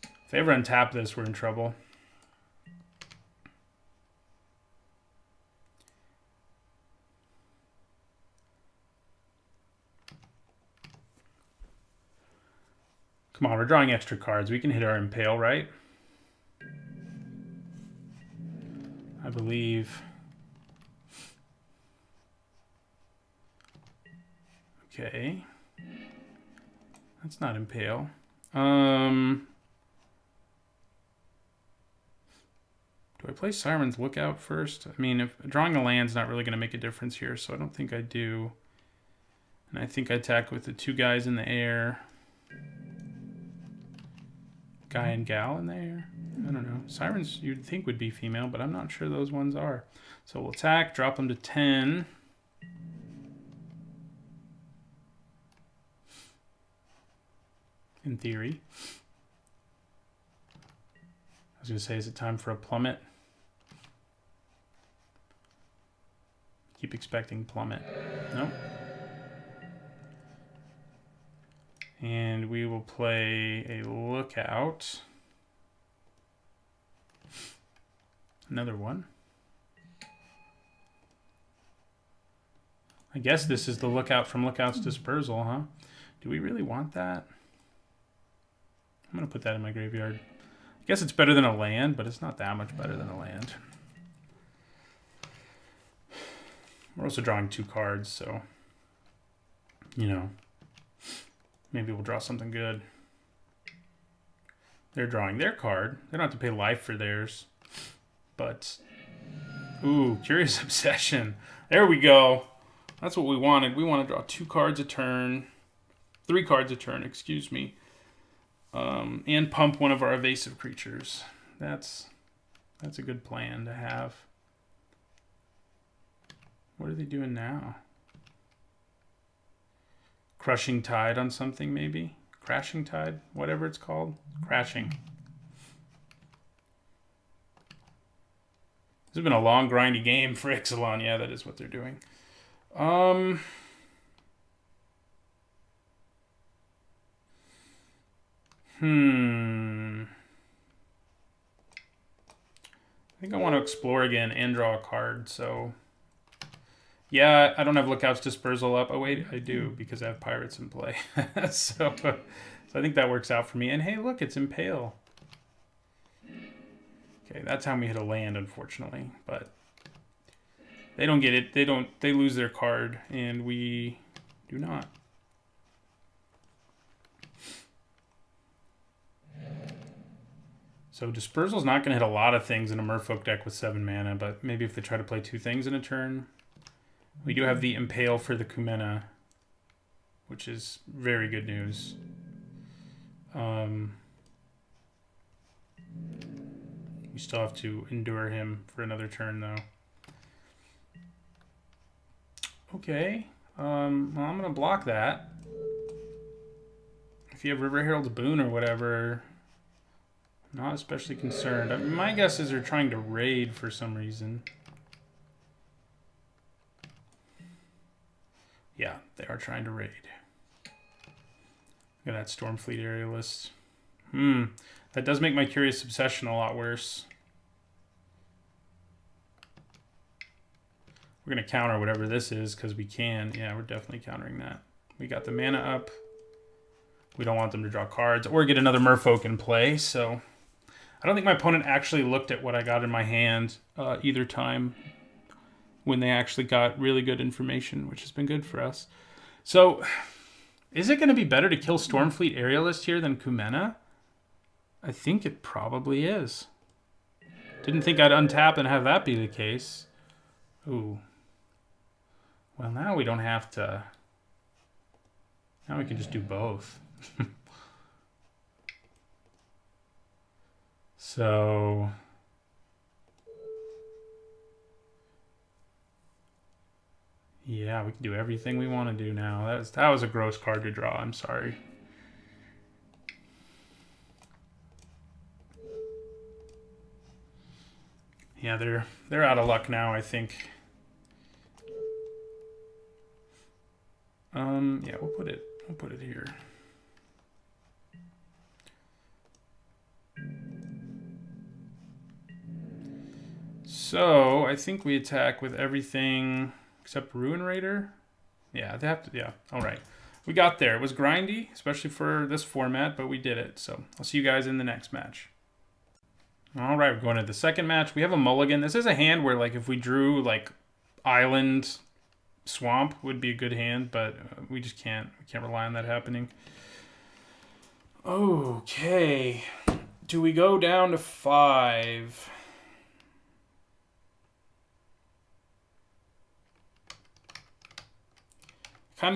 If they ever untap this, we're in trouble. Come on, we're drawing extra cards. We can hit our Impale, right? I believe. Okay. That's not Impale. Do I play Siren's Lookout first? I mean, if drawing a land's not really going to make a difference here, so I don't think I do. And I think I attack with the 2 guys in the air. Guy and gal in the air? I don't know. Sirens you'd think would be female, but I'm not sure those ones are. So we'll attack, drop them to 10. In theory. I was going to say, is it time for a plummet? Keep expecting plummet. Nope. And we will play a Lookout. Another one. I guess this is the Lookout from Lookout's Dispersal, huh? Do we really want that? I'm going to put that in my graveyard. I guess it's better than a land, but it's not that much better than a land. We're also drawing 2 cards, so, you know, maybe we'll draw something good. They're drawing their card. They don't have to pay life for theirs. But, ooh, Curious Obsession. There we go. That's what we wanted. We want to draw 2 cards a turn. 3 cards a turn, excuse me. And pump one of our evasive creatures. That's a good plan to have. What are they doing now? Crushing Tide on something, maybe? Crashing Tide? Whatever it's called. Crashing. This has been a long, grindy game for Ixalan. Yeah, that is what they're doing. I think I want to explore again and draw a card, so... Yeah, I don't have Lookout's Dispersal up. Oh, wait, I do, because I have Pirates in play. So I think that works out for me. And hey, look, it's Impale. Okay, that time we hit a land, unfortunately. But they don't get it. They lose their card, and we do not. So Dispersal's not going to hit a lot of things in a Merfolk deck with 7 mana, but maybe if they try to play 2 things in a turn... We do have the Impale for the Kumena, which is very good news. We still have to endure him for another turn, though. Okay. Well, I'm going to block that. If you have River Herald's Boon or whatever, I'm not especially concerned. I mean, my guess is they're trying to raid for some reason. Yeah, they are trying to raid. Look at that Stormfleet Aerialist. That does make my Curious Obsession a lot worse. We're going to counter whatever this is because we can. Yeah, we're definitely countering that. We got the mana up. We don't want them to draw cards or get another Merfolk in play, so... I don't think my opponent actually looked at what I got in my hand either time, when they actually got really good information, which has been good for us. So, is it going to be better to kill Stormfleet Aerialist here than Kumena? I think it probably is. Didn't think I'd untap and have that be the case. Ooh. Well, now we don't have to... Now we can just do both. So... Yeah, we can do everything we want to do now. That was a gross card to draw. I'm sorry. Yeah, they're out of luck now, I think. Yeah, we'll put it here. So, I think we attack with everything except Ruin Raider. Yeah, they have to, yeah. All right. We got there. It was grindy, especially for this format, but we did it. So, I'll see you guys in the next match. All right, we're going to the second match. We have a mulligan. This is a hand where, like, if we drew, like, Island Swamp would be a good hand, but we just can't. We can't rely on that happening. Okay. Do we go down to 5? I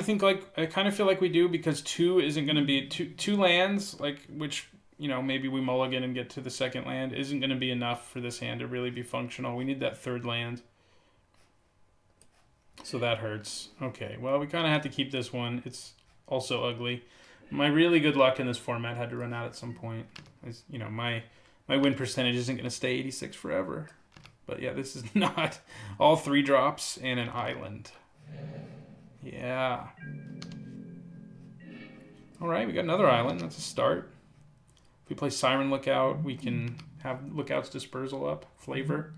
kind of feel like we do, because 2 isn't going to be two lands, like, which, you know, maybe we mulligan and get to the second land, isn't going to be enough for this hand to really be functional. We need that third land. So that hurts. Okay, well, we kind of have to keep this one. It's also ugly. My really good luck in this format had to run out at some point. As, you know, my win percentage isn't going to stay 86 forever. But yeah, this is not all 3 drops and an island. Yeah. All right, we got another island. That's a start. If we play Siren Lookout, we can have Lookout's Dispersal up. Flavor.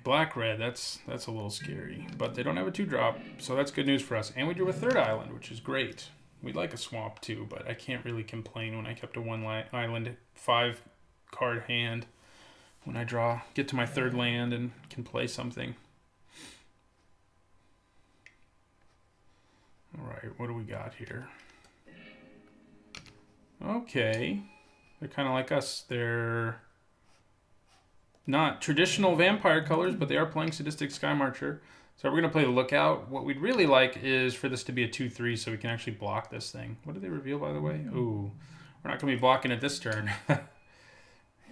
black red. That's a little scary, but they don't have a 2-drop, so that's good news for us. And we drew a 3rd island, which is great. We'd like a swamp too, but I can't really complain when I kept a 1 island 5-card hand. When I get to my 3rd land and can play something. All right, what do we got here? Okay, they're kind of like us. They're not traditional vampire colors, but they are playing Sadistic Sky Marcher. So we're going to play the Lookout. What we'd really like is for this to be a 2/3 so we can actually block this thing. What did they reveal, by the way? Ooh, we're not going to be blocking it this turn.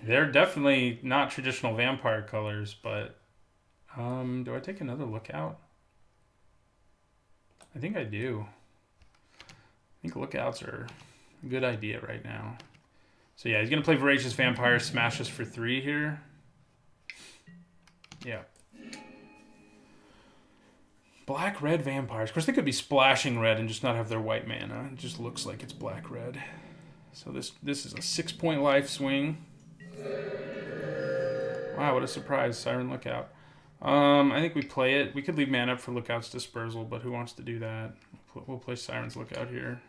They're definitely not traditional vampire colors, but do I take another Lookout? I think I do. I think Lookouts are a good idea right now. So yeah, he's going to play Voracious Vampire, smash us for 3 here. Yeah. Black-red vampires. Of course, they could be splashing red and just not have their white mana. It just looks like it's black-red. So this is a 6-point life swing. Wow, what a surprise. Siren Lookout. I think we play it. We could leave mana up for Lookout's Dispersal, but who wants to do that? We'll play Siren's Lookout here.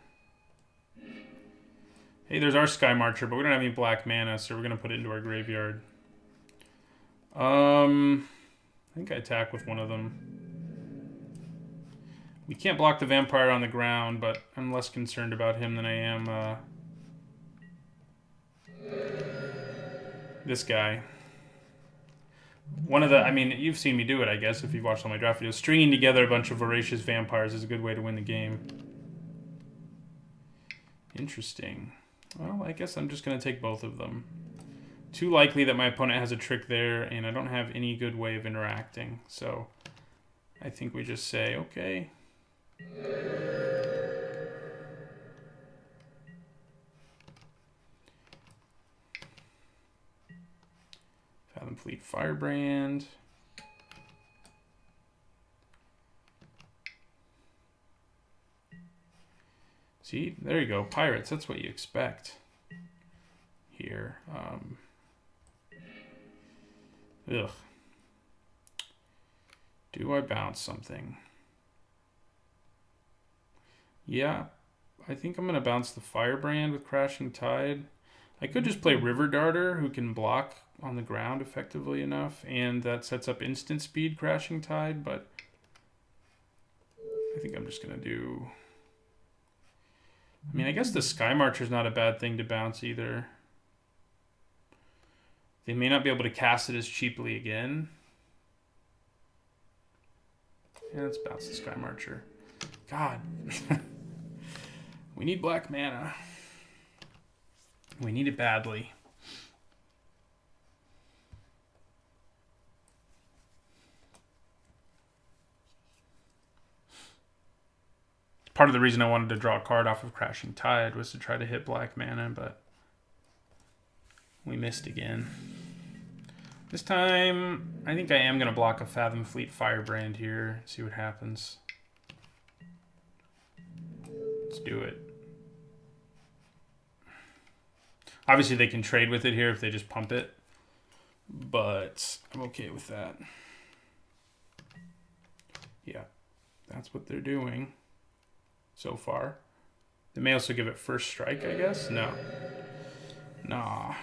Hey, there's our Sky Marcher, but we don't have any black mana, so we're going to put it into our graveyard. I think I attack with one of them. We can't block the vampire on the ground, but I'm less concerned about him than I am this guy. One of the, I mean, you've seen me do it, I guess, if you've watched all my draft videos. Stringing together a bunch of Voracious Vampires is a good way to win the game. Interesting. Well, I guess I'm just going to take both of them. Too likely that my opponent has a trick there, and I don't have any good way of interacting. So I think we just say, okay. Fathom Fleet Firebrand. See, there you go. Pirates, that's what you expect here. Ugh. Do I bounce something? Yeah, I think I'm going to bounce the Firebrand with Crashing Tide. I could just play River Darter, who can block on the ground effectively enough, and that sets up instant speed Crashing Tide, but I think I'm just going to do... I mean, I guess the Sky Marcher is not a bad thing to bounce either. They may not be able to cast it as cheaply again. Yeah, let's bounce the Sky Marcher. God. We need black mana. We need it badly. Part of the reason I wanted to draw a card off of Crashing Tide was to try to hit black mana, but we missed again. This time, I think I am going to block a Fathom Fleet Firebrand here. See what happens. Let's do it. Obviously, they can trade with it here if they just pump it, but I'm okay with that. Yeah, that's what they're doing so far. They may also give it first strike, I guess? No. Nah.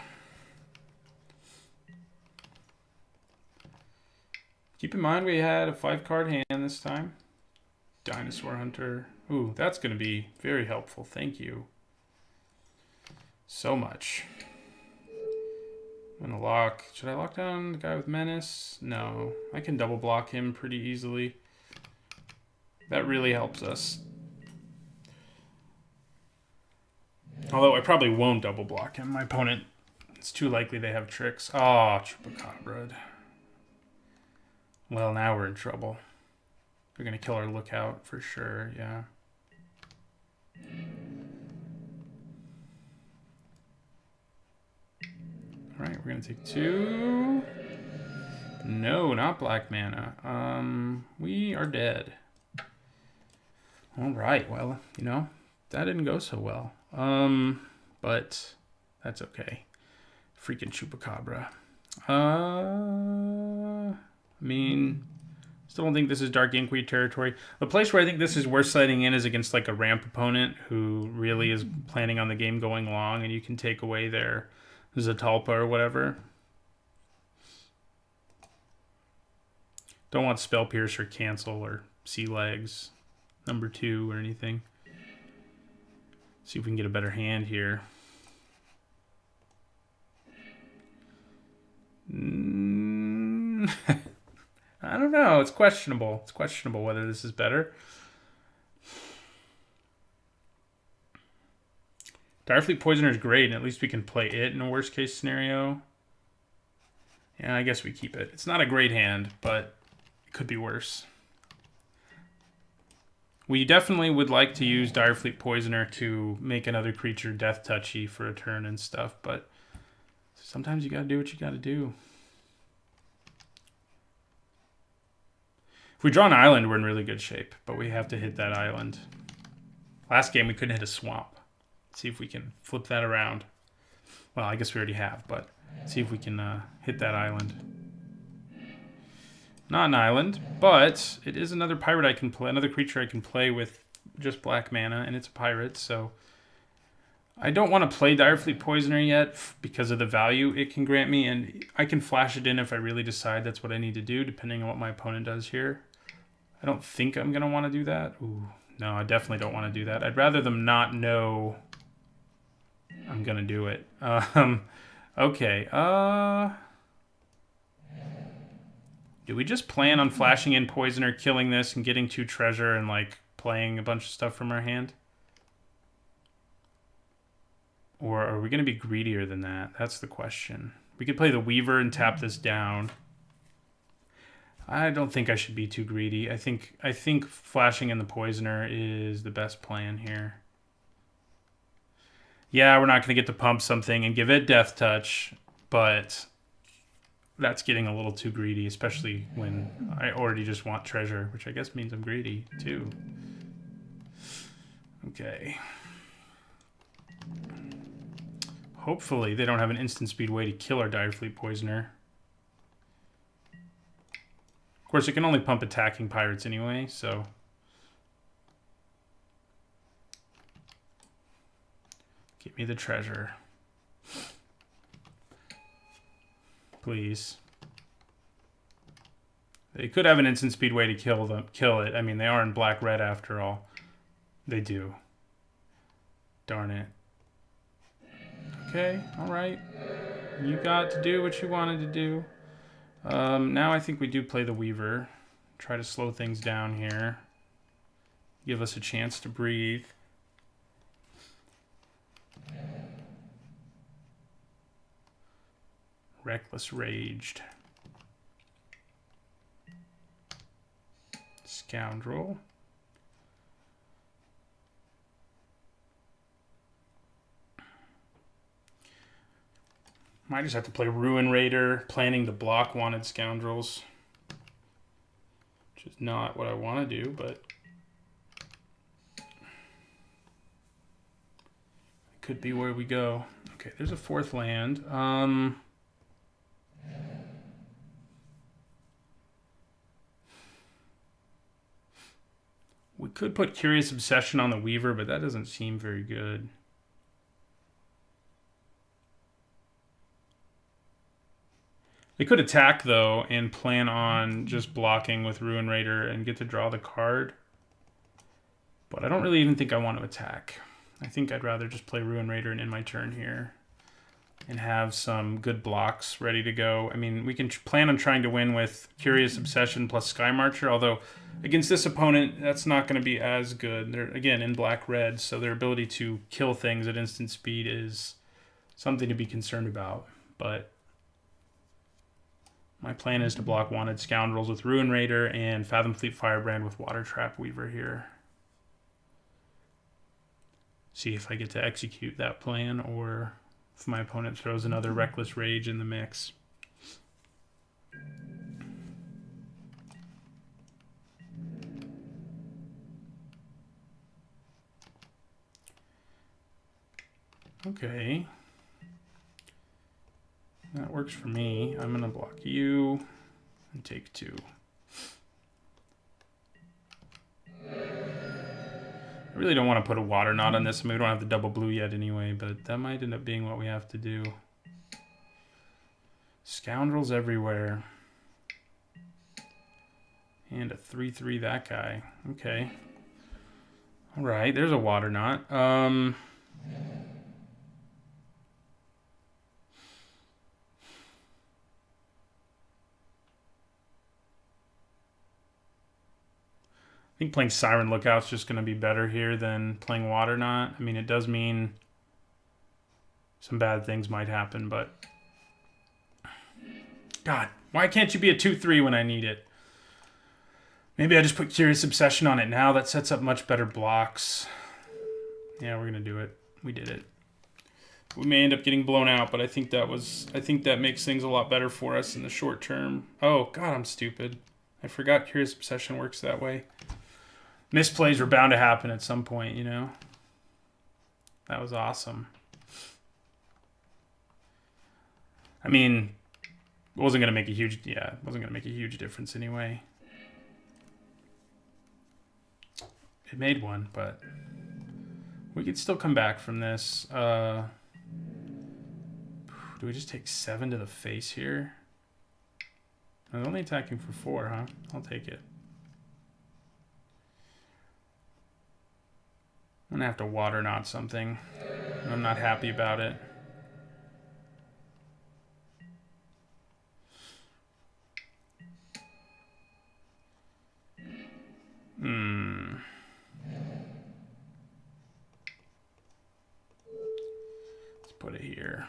Keep in mind we had a 5-card hand this time. Dinosaur Hunter. Ooh, that's going to be very helpful. Thank you so much. I'm going to lock. Should I lock down the guy with Menace? No. I can double block him pretty easily. That really helps us. Although I probably won't double block him. My opponent, it's too likely they have tricks. Oh, Chupacabra. Well, now we're in trouble. They're going to kill our Lookout for sure, yeah. All right, we're going to take 2. No, not black mana. We are dead. All right, well, you know, that didn't go so well. But that's okay. Freaking Chupacabra. I mean, still don't think this is Dark Inkweed territory. The place where I think this is worth sighting in is against like a ramp opponent who really is planning on the game going long, and you can take away their Zatalpa or whatever. Don't want Spell Pierce or Cancel or Sea Legs number 2 or anything. See if we can get a better hand here. I don't know. It's questionable. It's questionable whether this is better. Direfleet Poisoner is great, and at least we can play it in a worst case scenario. Yeah, I guess we keep it. It's not a great hand, but it could be worse. We definitely would like to use Direfleet Poisoner to make another creature death touchy for a turn and stuff, but sometimes you gotta do what you gotta do. If we draw an island, we're in really good shape, but we have to hit that island. Last game, we couldn't hit a swamp. Let's see if we can flip that around. Well, I guess we already have, but see if we can hit that island. Not an island, but it is another pirate I can play, another creature I can play with just black mana, and it's a pirate, so I don't want to play Direfleet Poisoner yet because of the value it can grant me, and I can flash it in if I really decide that's what I need to do, depending on what my opponent does here. I don't think I'm going to want to do that. Ooh, no, I definitely don't want to do that. I'd rather them not know I'm going to do it. Okay, do we just plan on flashing in Poisoner, killing this, and getting 2 treasure and, like, playing a bunch of stuff from our hand? Or are we going to be greedier than that? That's the question. We could play the Weaver and tap this down. I don't think I should be too greedy. I think flashing in the Poisoner is the best plan here. Yeah, we're not going to get to pump something and give it Death Touch, but that's getting a little too greedy, especially when I already just want treasure, which I guess means I'm greedy, too. Okay. Hopefully they don't have an instant speed way to kill our Direfleet Poisoner. Of course, it can only pump attacking pirates anyway, so... Give me the treasure. Please. They could have an instant speed way to kill it. I mean, they are in black-red after all. They do. Darn it. Okay, alright. You got to do what you wanted to do. Now I think we do play the Weaver. Try to slow things down here. Give us a chance to breathe. Reckless Raged. Scoundrel. Might just have to play Ruin Raider, planning to block Wanted Scoundrels. Which is not what I want to do, but... it could be where we go. Okay, there's a 4th land. We could put Curious Obsession on the Weaver, but that doesn't seem very good. They could attack, though, and plan on just blocking with Ruin Raider and get to draw the card. But I don't really even think I want to attack. I think I'd rather just play Ruin Raider and end my turn here. And have some good blocks ready to go. I mean, we can plan on trying to win with Curious Obsession plus Sky Marcher, although against this opponent, that's not going to be as good. They're, again, in black-red, so their ability to kill things at instant speed is something to be concerned about. But my plan is to block Wanted Scoundrels with Ruin Raider and Fathomfleet Firebrand with Water Trap Weaver here. See if I get to execute that plan, or if my opponent throws another Reckless Rage in the mix. Okay. That works for me. I'm going to block you. and take 2. I really don't want to put a water knot on this. I mean, we don't have the double blue yet anyway, but that might end up being what we have to do. Scoundrels everywhere. And a 3/3 that guy. Okay. All right, there's a water knot. I think playing Siren Lookout's just going to be better here than playing Water Knot. I mean, it does mean some bad things might happen, but... God, why can't you be a 2/3 when I need it? Maybe I just put Curious Obsession on it now. That sets up much better blocks. Yeah, we're going to do it. We did it. We may end up getting blown out, but I think that makes things a lot better for us in the short term. Oh, God, I'm stupid. I forgot Curious Obsession works that way. Misplays were bound to happen at some point, you know? That was awesome. I mean, it wasn't going to make a huge difference anyway. It made one, but we could still come back from this. Do we just take 7 to the face here? I'm only attacking for 4, huh? I'll take it. I'm gonna have to water knot something. I'm not happy about it. Let's put it here.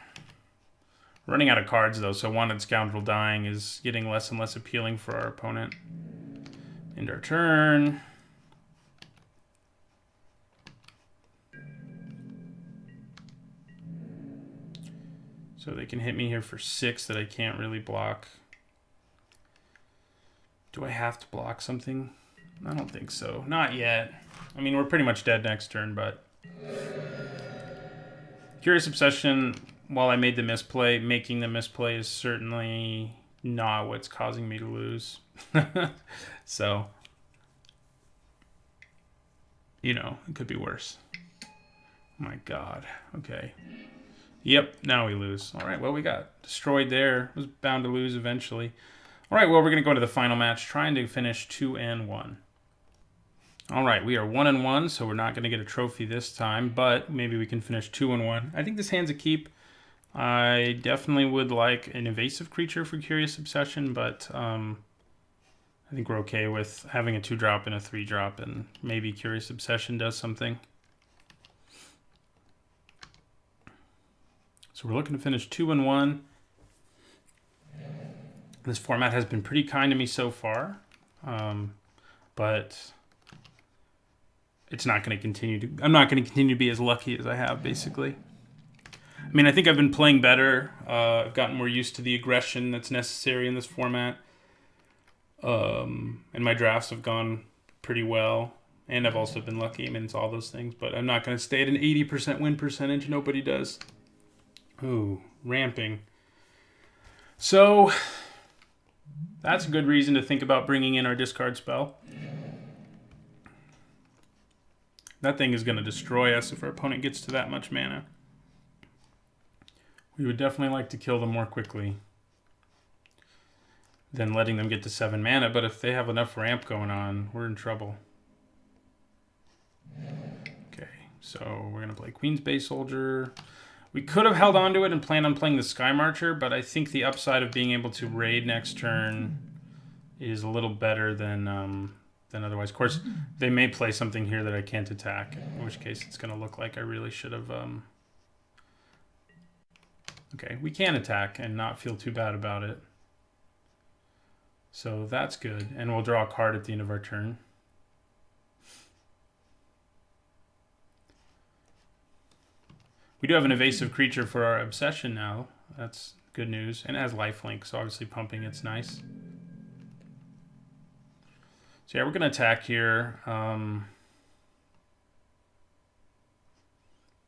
Running out of cards though, so Wanted Scoundrel dying is getting less and less appealing for our opponent. End our turn. So they can hit me here for 6 that I can't really block. Do I have to block something? I don't think so. Not yet. I mean, we're pretty much dead next turn, but... Curious Obsession, while I made the misplay, making the misplay is certainly not what's causing me to lose. So, you know, it could be worse. My God. Okay. Yep, now we lose. All right, well, we got destroyed there. Was bound to lose eventually. All right, well, we're going to go to the final match, trying to finish 2-1. All right, we are 1-1, so we're not going to get a trophy this time, but maybe we can finish 2-1. I think this hand's a keep. I definitely would like an evasive creature for Curious Obsession, but I think we're okay with having a 2-drop and a 3-drop, and maybe Curious Obsession does something. So we're looking to finish 2-1. This format has been pretty kind to me so far, but it's not going to continue to. I'm not going to continue to be as lucky as I have, basically. I mean, I think I've been playing better. I've gotten more used to the aggression that's necessary in this format, and my drafts have gone pretty well. And I've also been lucky. I mean, it's all those things, but I'm not going to stay at an 80% win percentage. Nobody does. Ooh, ramping. So, that's a good reason to think about bringing in our discard spell. That thing is going to destroy us if our opponent gets to that much mana. We would definitely like to kill them more quickly than letting them get to 7 mana, but if they have enough ramp going on, we're in trouble. Okay, so we're going to play Queen's Bay Soldier. We could have held on to it and planned on playing the Sky Marcher, but I think the upside of being able to raid next turn is a little better than otherwise. Of course, they may play something here that I can't attack, in which case it's going to look like I really should have... Okay, we can attack and not feel too bad about it. So that's good. And we'll draw a card at the end of our turn. We do have an evasive creature for our obsession now. That's good news. And it has lifelink, so obviously pumping it's nice. So yeah, we're going to attack here.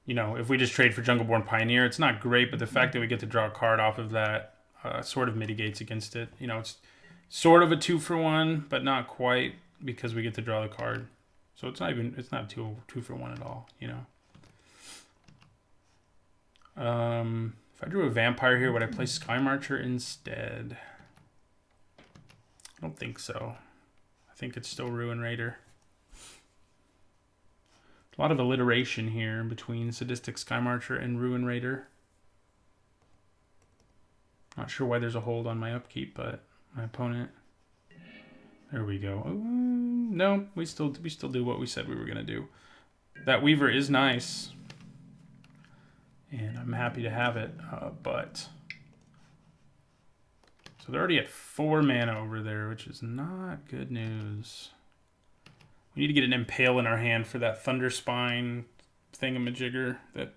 You know, if we just trade for Jungleborn Pioneer, it's not great, but the fact that we get to draw a card off of that sort of mitigates against it. You know, Sort of a 2-for-1, but not quite because we get to draw the card. So it's not two for one at all, you know. If I drew a vampire here, would I play Sky Marcher instead? I don't think so. I think it's still Ruin Raider. A lot of alliteration here between Sadistic Sky Marcher and Ruin Raider. Not sure why there's a hold on my upkeep, but my opponent. There we go. No, we still do what we said we were gonna do. That Weaver is nice, and I'm happy to have it. But so they're already at 4 mana over there, which is not good news. We need to get an Impale in our hand for that Thunder Spine thingamajigger that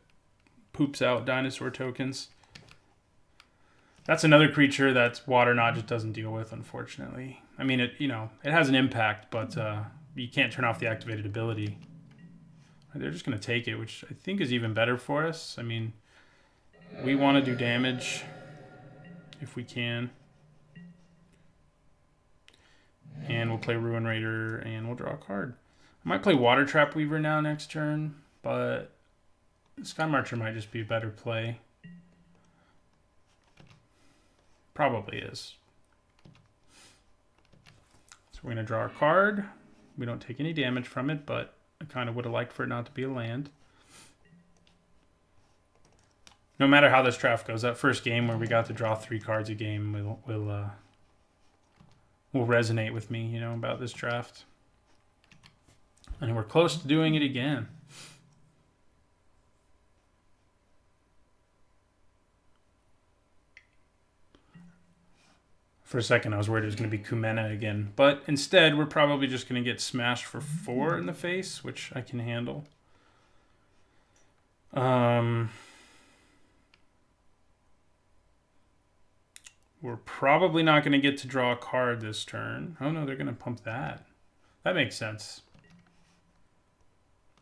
poops out dinosaur tokens. That's another creature that Waterknot just doesn't deal with, unfortunately. I mean, it has an impact, but you can't turn off the activated ability. They're just going to take it, which I think is even better for us. I mean, we want to do damage if we can. And we'll play Ruin Raider, and we'll draw a card. I might play Water Trap Weaver now next turn, but Sky Marcher might just be a better play. Probably is. So we're going to draw our card. We don't take any damage from it, but I kind of would have liked for it not to be a land. No matter how this draft goes, that first game where we got to draw 3 cards a game will resonate with me, you know, about this draft. And we're close to doing it again. For a second, I was worried it was going to be Kumena again. But instead, we're probably just going to get smashed for 4 in the face, which I can handle. We're probably not going to get to draw a card this turn. Oh, no, they're going to pump that. That makes sense.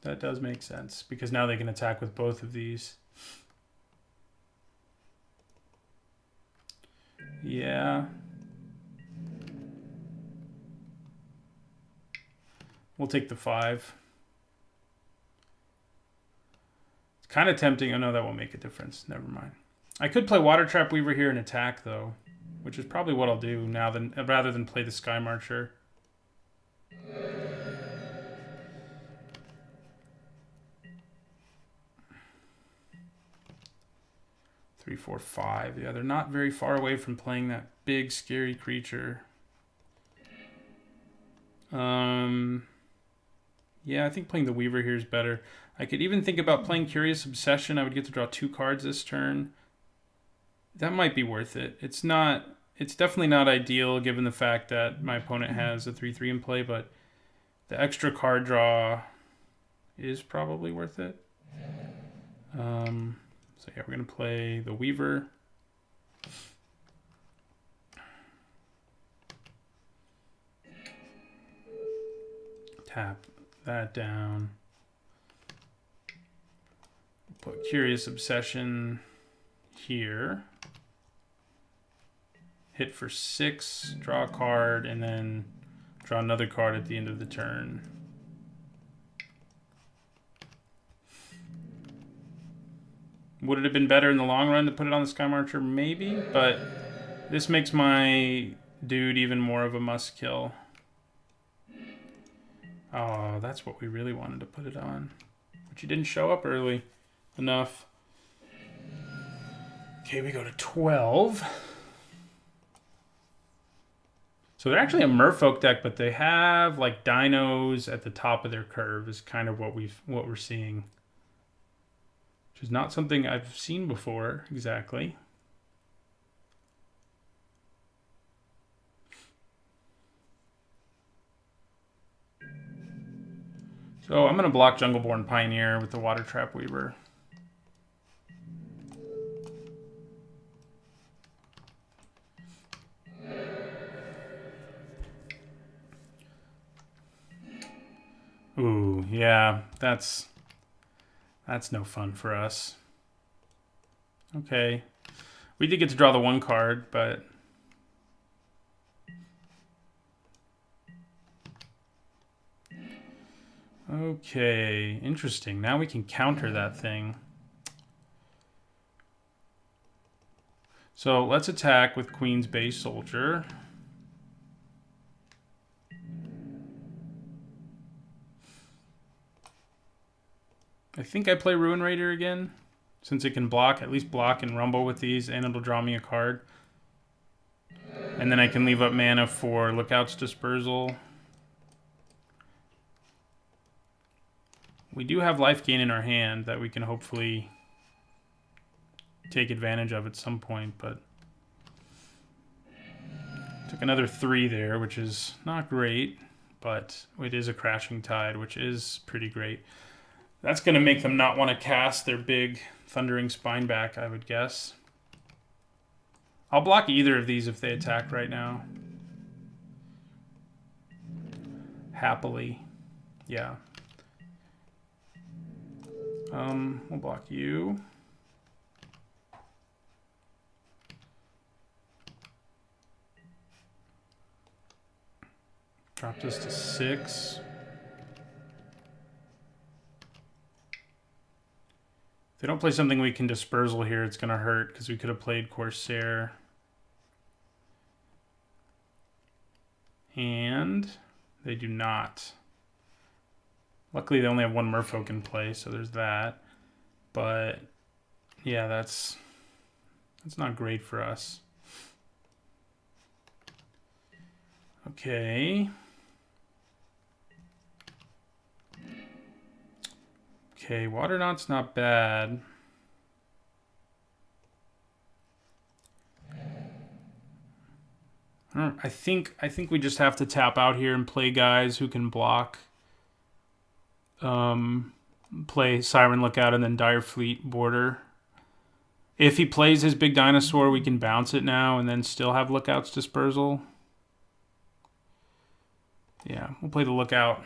That does make sense, because now they can attack with both of these. Yeah. We'll take the 5. It's kind of tempting. Oh, no, that won't make a difference. Never mind. I could play Water Trap Weaver here and attack, though, which is probably what I'll do now rather than play the Sky Marcher. 3, 4, 5. Yeah, they're not very far away from playing that big, scary creature. Yeah, I think playing the Weaver here is better. I could even think about playing Curious Obsession. I would get to draw 2 cards this turn. That might be worth it. It's definitely not ideal given the fact that my opponent has a 3/3 in play, but the extra card draw is probably worth it. So yeah, we're going to play the Weaver. Tap that down. Put Curious Obsession here. Hit for 6, draw a card, and then draw another card at the end of the turn. Would it have been better in the long run to put it on the Sky Marcher? Maybe, but this makes my dude even more of a must kill. Oh, that's what we really wanted to put it on. But you didn't show up early enough. Okay, we go to 12. So they're actually a Merfolk deck, but they have like dinos at the top of their curve is kind of what we're seeing. Which is not something I've seen before exactly. So I'm going to block Jungleborn Pioneer with the Water Trap Weaver. Ooh, yeah, that's no fun for us. Okay. We did get to draw the 1 card, but Okay, interesting. Now we can counter that thing. So let's attack with Queen's Base Soldier. I think I play Ruin Raider again, since it can block, at least block and rumble with these, and it'll draw me a card. And then I can leave up mana for Lookout's Dispersal. We do have life gain in our hand that we can hopefully take advantage of at some point, but took another 3 there, which is not great, but it is a Crashing Tide, which is pretty great. That's going to make them not want to cast their big Thundering Spine back, I would guess. I'll block either of these if they attack right now. Happily. Yeah. We'll block you. Drop this to 6. If they don't play something we can Dispersal here, it's going to hurt because we could have played Corsair. And they do not. Luckily, they only have one Merfolk in play, so there's that. But yeah, that's not great for us. Okay. Okay, Waternaut's not bad. I think we just have to tap out here and play guys who can block. Play Siren Lookout and then Dire Fleet Border. If he plays his big dinosaur, we can bounce it now and then still have Lookout's Dispersal. Yeah, we'll play the Lookout.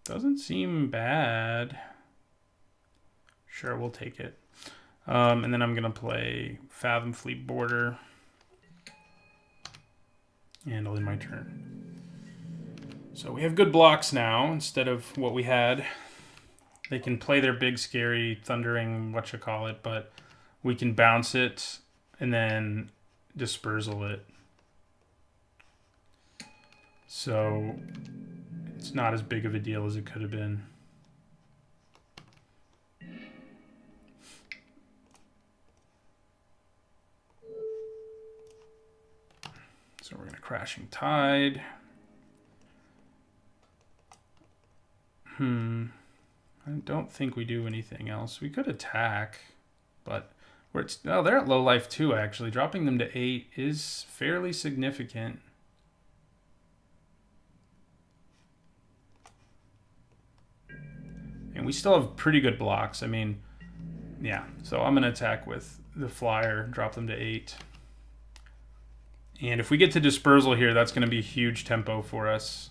Doesn't seem bad. Sure, we'll take it. And then I'm going to play Fathom Fleet Border. And I'll end my turn. So we have good blocks now instead of what we had. They can play their big, scary, thundering, whatchamacallit, but we can bounce it and then Dispersal it. So it's not as big of a deal as it could have been. So we're going to Crashing Tide. I don't think we do anything else. We could attack, but they're at low life too, actually. Dropping them to 8 is fairly significant. And we still have pretty good blocks. I mean, yeah. So I'm going to attack with the Flyer, drop them to 8. And if we get to Dispersal here, that's going to be a huge tempo for us.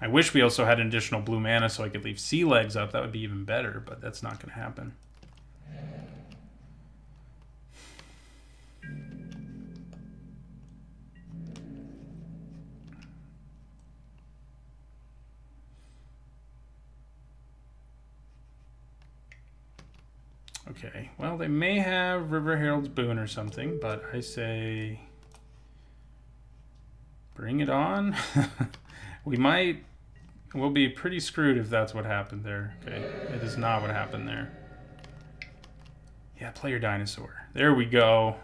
I wish we also had an additional blue mana so I could leave Sea Legs up. That would be even better, but that's not going to happen. Okay, well, they may have River Herald's Boon or something, but I say bring it on. We'll be pretty screwed if that's what happened there. Okay, it is not what happened there. Yeah, play your dinosaur. There we go.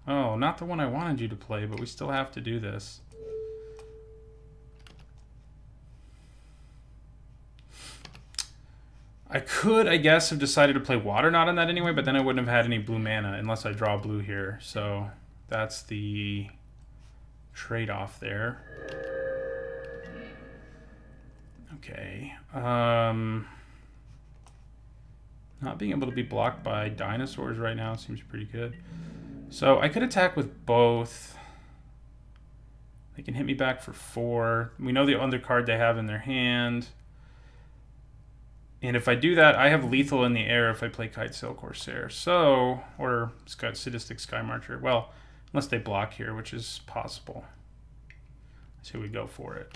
Oh, not the one I wanted you to play, but we still have to do this. I could, I guess, have decided to play Waternaut on that anyway, but then I wouldn't have had any blue mana unless I draw blue here. So that's the trade-off there. Okay. Not being able to be blocked by dinosaurs right now seems pretty good. So I could attack with both. They can hit me back for 4. We know the undercard they have in their hand. And if I do that, I have lethal in the air if I play Kitesail Corsair. So, or Sadistic Sky Marcher. Well, unless they block here, which is possible. So we go for it.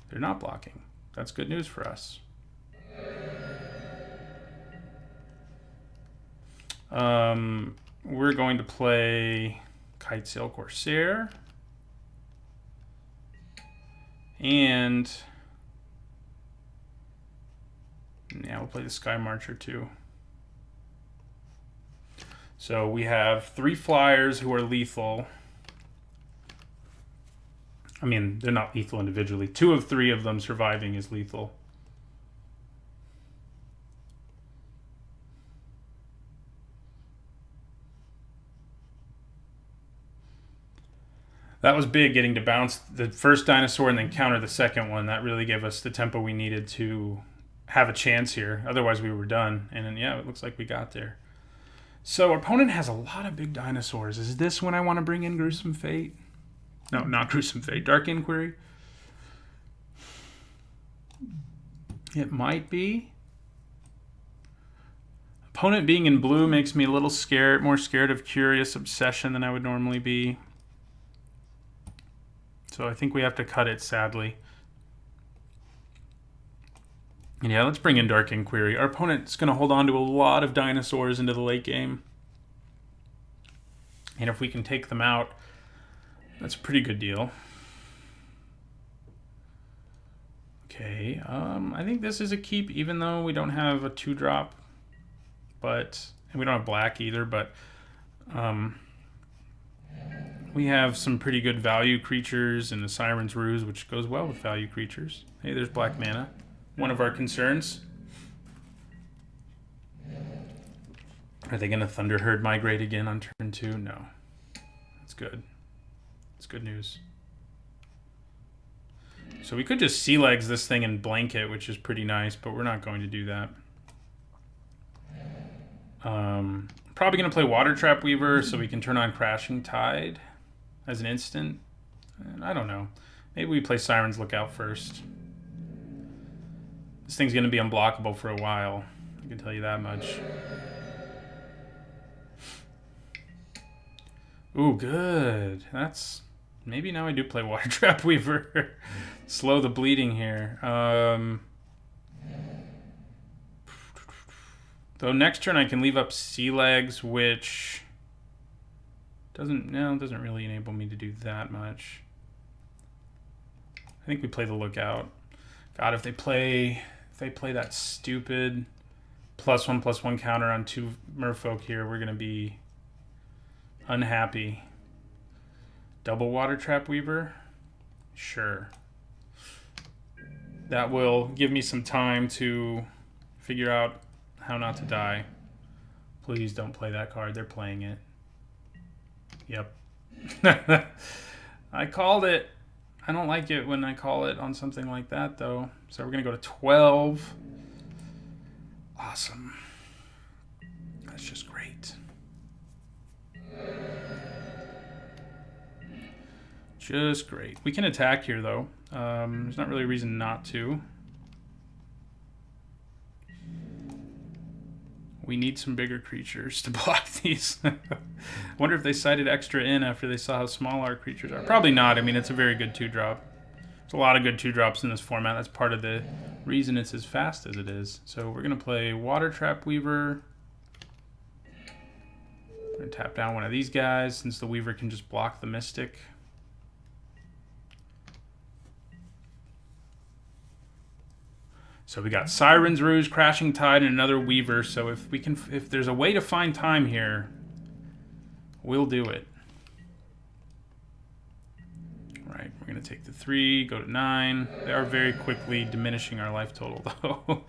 They're not blocking. That's good news for us. We're going to play Kitesail Corsair. And yeah, we'll play the Sky Marcher too. So we have 3 flyers who are lethal. I mean, they're not lethal individually. 2 of 3 of them surviving is lethal. That was big, getting to bounce the first dinosaur and then counter the second one. That really gave us the tempo we needed to have a chance here. Otherwise, we were done. And then, yeah, it looks like we got there. So our opponent has a lot of big dinosaurs. Is this when I want to bring in Gruesome Fate? No, not Gruesome Fate. Dark Inquiry? It might be. Opponent being in blue makes me a little scared, more scared of Curious Obsession than I would normally be. So I think we have to cut it, sadly. And yeah, let's bring in Dark Inquiry. Our opponent's going to hold on to a lot of dinosaurs into the late game. And if we can take them out, that's a pretty good deal. Okay, I think this is a keep, even though we don't have a 2-drop. And we don't have black either, but we have some pretty good value creatures and the Siren's Ruse, which goes well with value creatures. Hey, there's black mana. One of our concerns. Are they going to Thunder Herd migrate again on turn 2? No. That's good. That's good news. So we could just sea legs this thing and blanket, which is pretty nice, but we're not going to do that. Probably going to play Water Trap Weaver so we can turn on Crashing Tide as an instant. I don't know. Maybe we play Siren's Lookout first. This thing's going to be unblockable for a while. I can tell you that much. Ooh, good. That's... Maybe now I do play Water Trap Weaver. Slow the bleeding here. Though next turn I can leave up Sea Legs, which doesn't really enable me to do that much. I think we play the Lookout. God, if they play that stupid +1/+1 counter on 2 Merfolk here, we're gonna be unhappy. Double Water Trap Weaver? Sure. That will give me some time to figure out how not to die. Please don't play that card. They're playing it. Yep. I called it. I don't like it when I call it on something like that, though. So we're going to go to 12. Awesome. That's just great. Just great. We can attack here, though. There's not really a reason not to. We need some bigger creatures to block these. I wonder if they sighted extra in after they saw how small our creatures are. Probably not. I mean, it's a very good 2-drop. There's a lot of good 2-drops in this format. That's part of the reason it's as fast as it is. So we're going to play Water Trap Weaver. We're going to tap down one of these guys since the Weaver can just block the Mystic. So we got Siren's Ruse, Crashing Tide, and another Weaver. So if there's a way to find time here, we'll do it. All right, we're gonna take the 3, go to 9. They are very quickly diminishing our life total, though.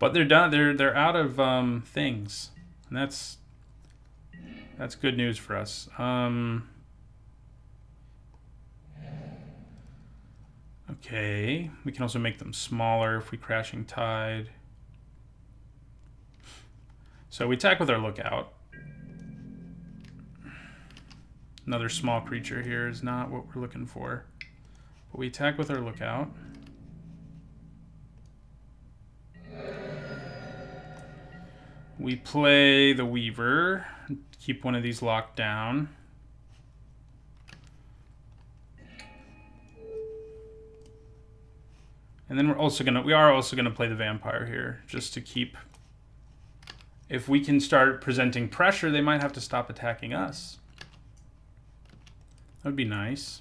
But they're done. They're out of things, and that's good news for us. Okay, we can also make them smaller if we Crashing Tide. So we attack with our Lookout. Another small creature here is not what we're looking for. But we attack with our Lookout. We play the Weaver. Keep one of these locked down. And then we are also gonna play the Vampire here, just to keep. If we can start presenting pressure, they might have to stop attacking us. That would be nice.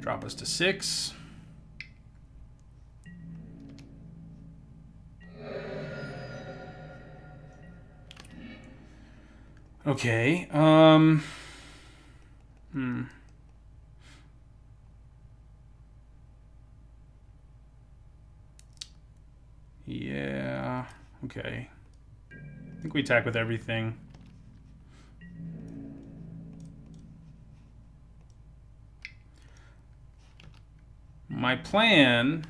Drop us to 6. Okay. Yeah. Okay. I think we attack with everything. My plan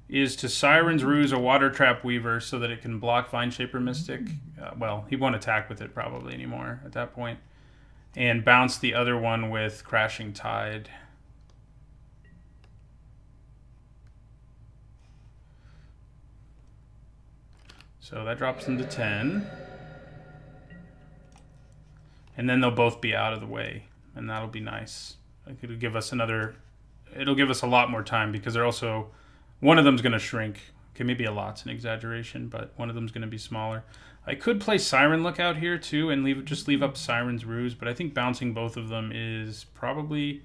is to Siren's Ruse a Water Trap Weaver so that it can block Vine Shaper Mystic. Well, he won't attack with it probably anymore at that point. And bounce the other one with Crashing Tide. So that drops them to 10. And then they'll both be out of the way. And that'll be nice. It'll give us it'll give us a lot more time because they're also, one of them's going to shrink. Okay, maybe a lot's an exaggeration, but one of them's going to be smaller. I could play Siren Lookout here too and just leave up Siren's Ruse, but I think bouncing both of them is probably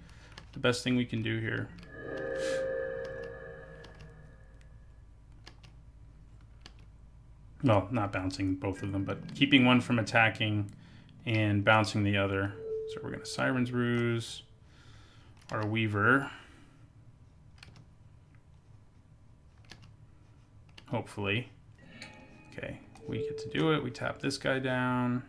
the best thing we can do here. Well, not bouncing both of them, but keeping one from attacking and bouncing the other. So we're going to Siren's Ruse our Weaver. Hopefully. Okay, we get to do it. We tap this guy down.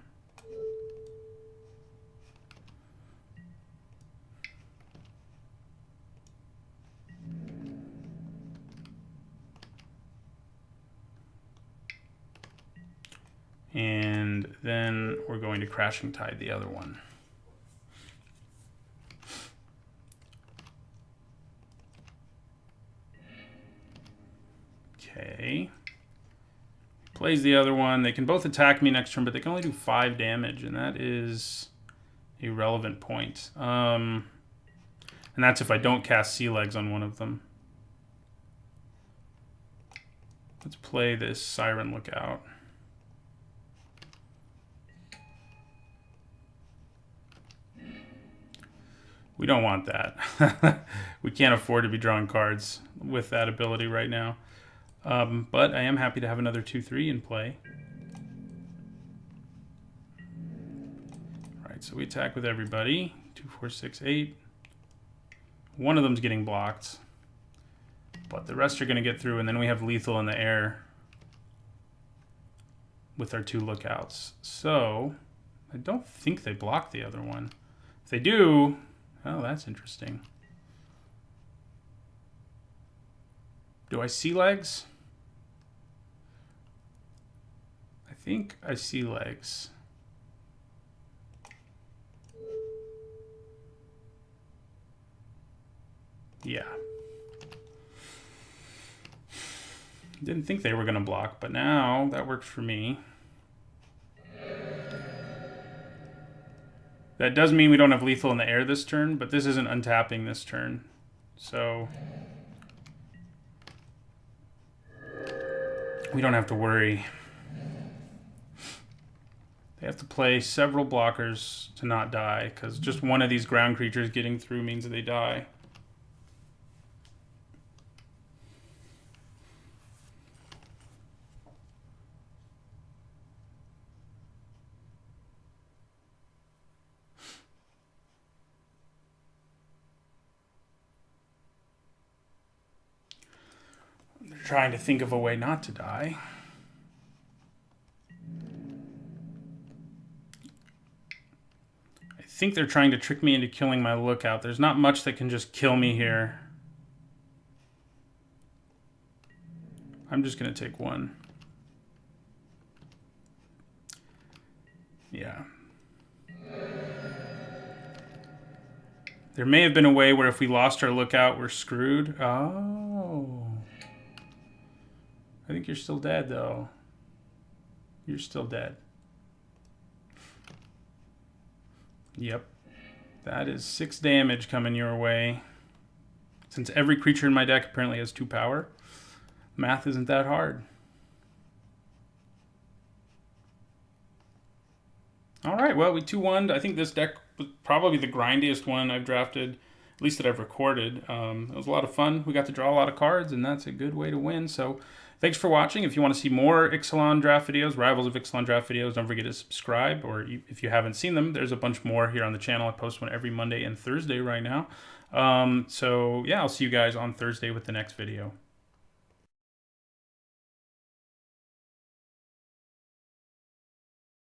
And then we're going to Crashing Tide the other one. Okay. Plays the other one. They can both attack me next turn, but they can only do 5 damage, and that is a relevant point. And that's if I don't cast Sea Legs on one of them. Let's play this Siren Lookout. We don't want that. We can't afford to be drawing cards with that ability right now. But I am happy to have another 2-3 in play. Alright, so we attack with everybody. 2, 4, 6, 8. One of them's getting blocked. But the rest are going to get through, and then we have lethal in the air with our 2 lookouts. So, I don't think they block the other one. If they do, oh, that's interesting. Do I see legs? I think I see legs. Yeah. Didn't think they were going to block, but now that works for me. That does mean we don't have lethal in the air this turn, but this isn't untapping this turn. So we don't have to worry. They have to play several blockers to not die, because just one of these ground creatures getting through means that they die. They're trying to think of a way not to die. I think they're trying to trick me into killing my lookout. There's not much that can just kill me here. I'm just going to take one. Yeah. There may have been a way where if we lost our lookout, we're screwed. Oh. think you're still dead, though. You're still dead. Yep. That is 6 damage coming your way. Since every creature in my deck apparently has 2 power, math isn't that hard. All right, well, we 2-1'd. I think this deck was probably the grindiest one I've drafted, at least that I've recorded. It was a lot of fun. We got to draw a lot of cards, and that's a good way to win. So thanks for watching. If you want to see more Ixalan draft videos, Rivals of Ixalan draft videos, don't forget to subscribe. Or if you haven't seen them, there's a bunch more here on the channel. I post one every Monday and Thursday right now. So yeah, I'll see you guys on Thursday with the next video.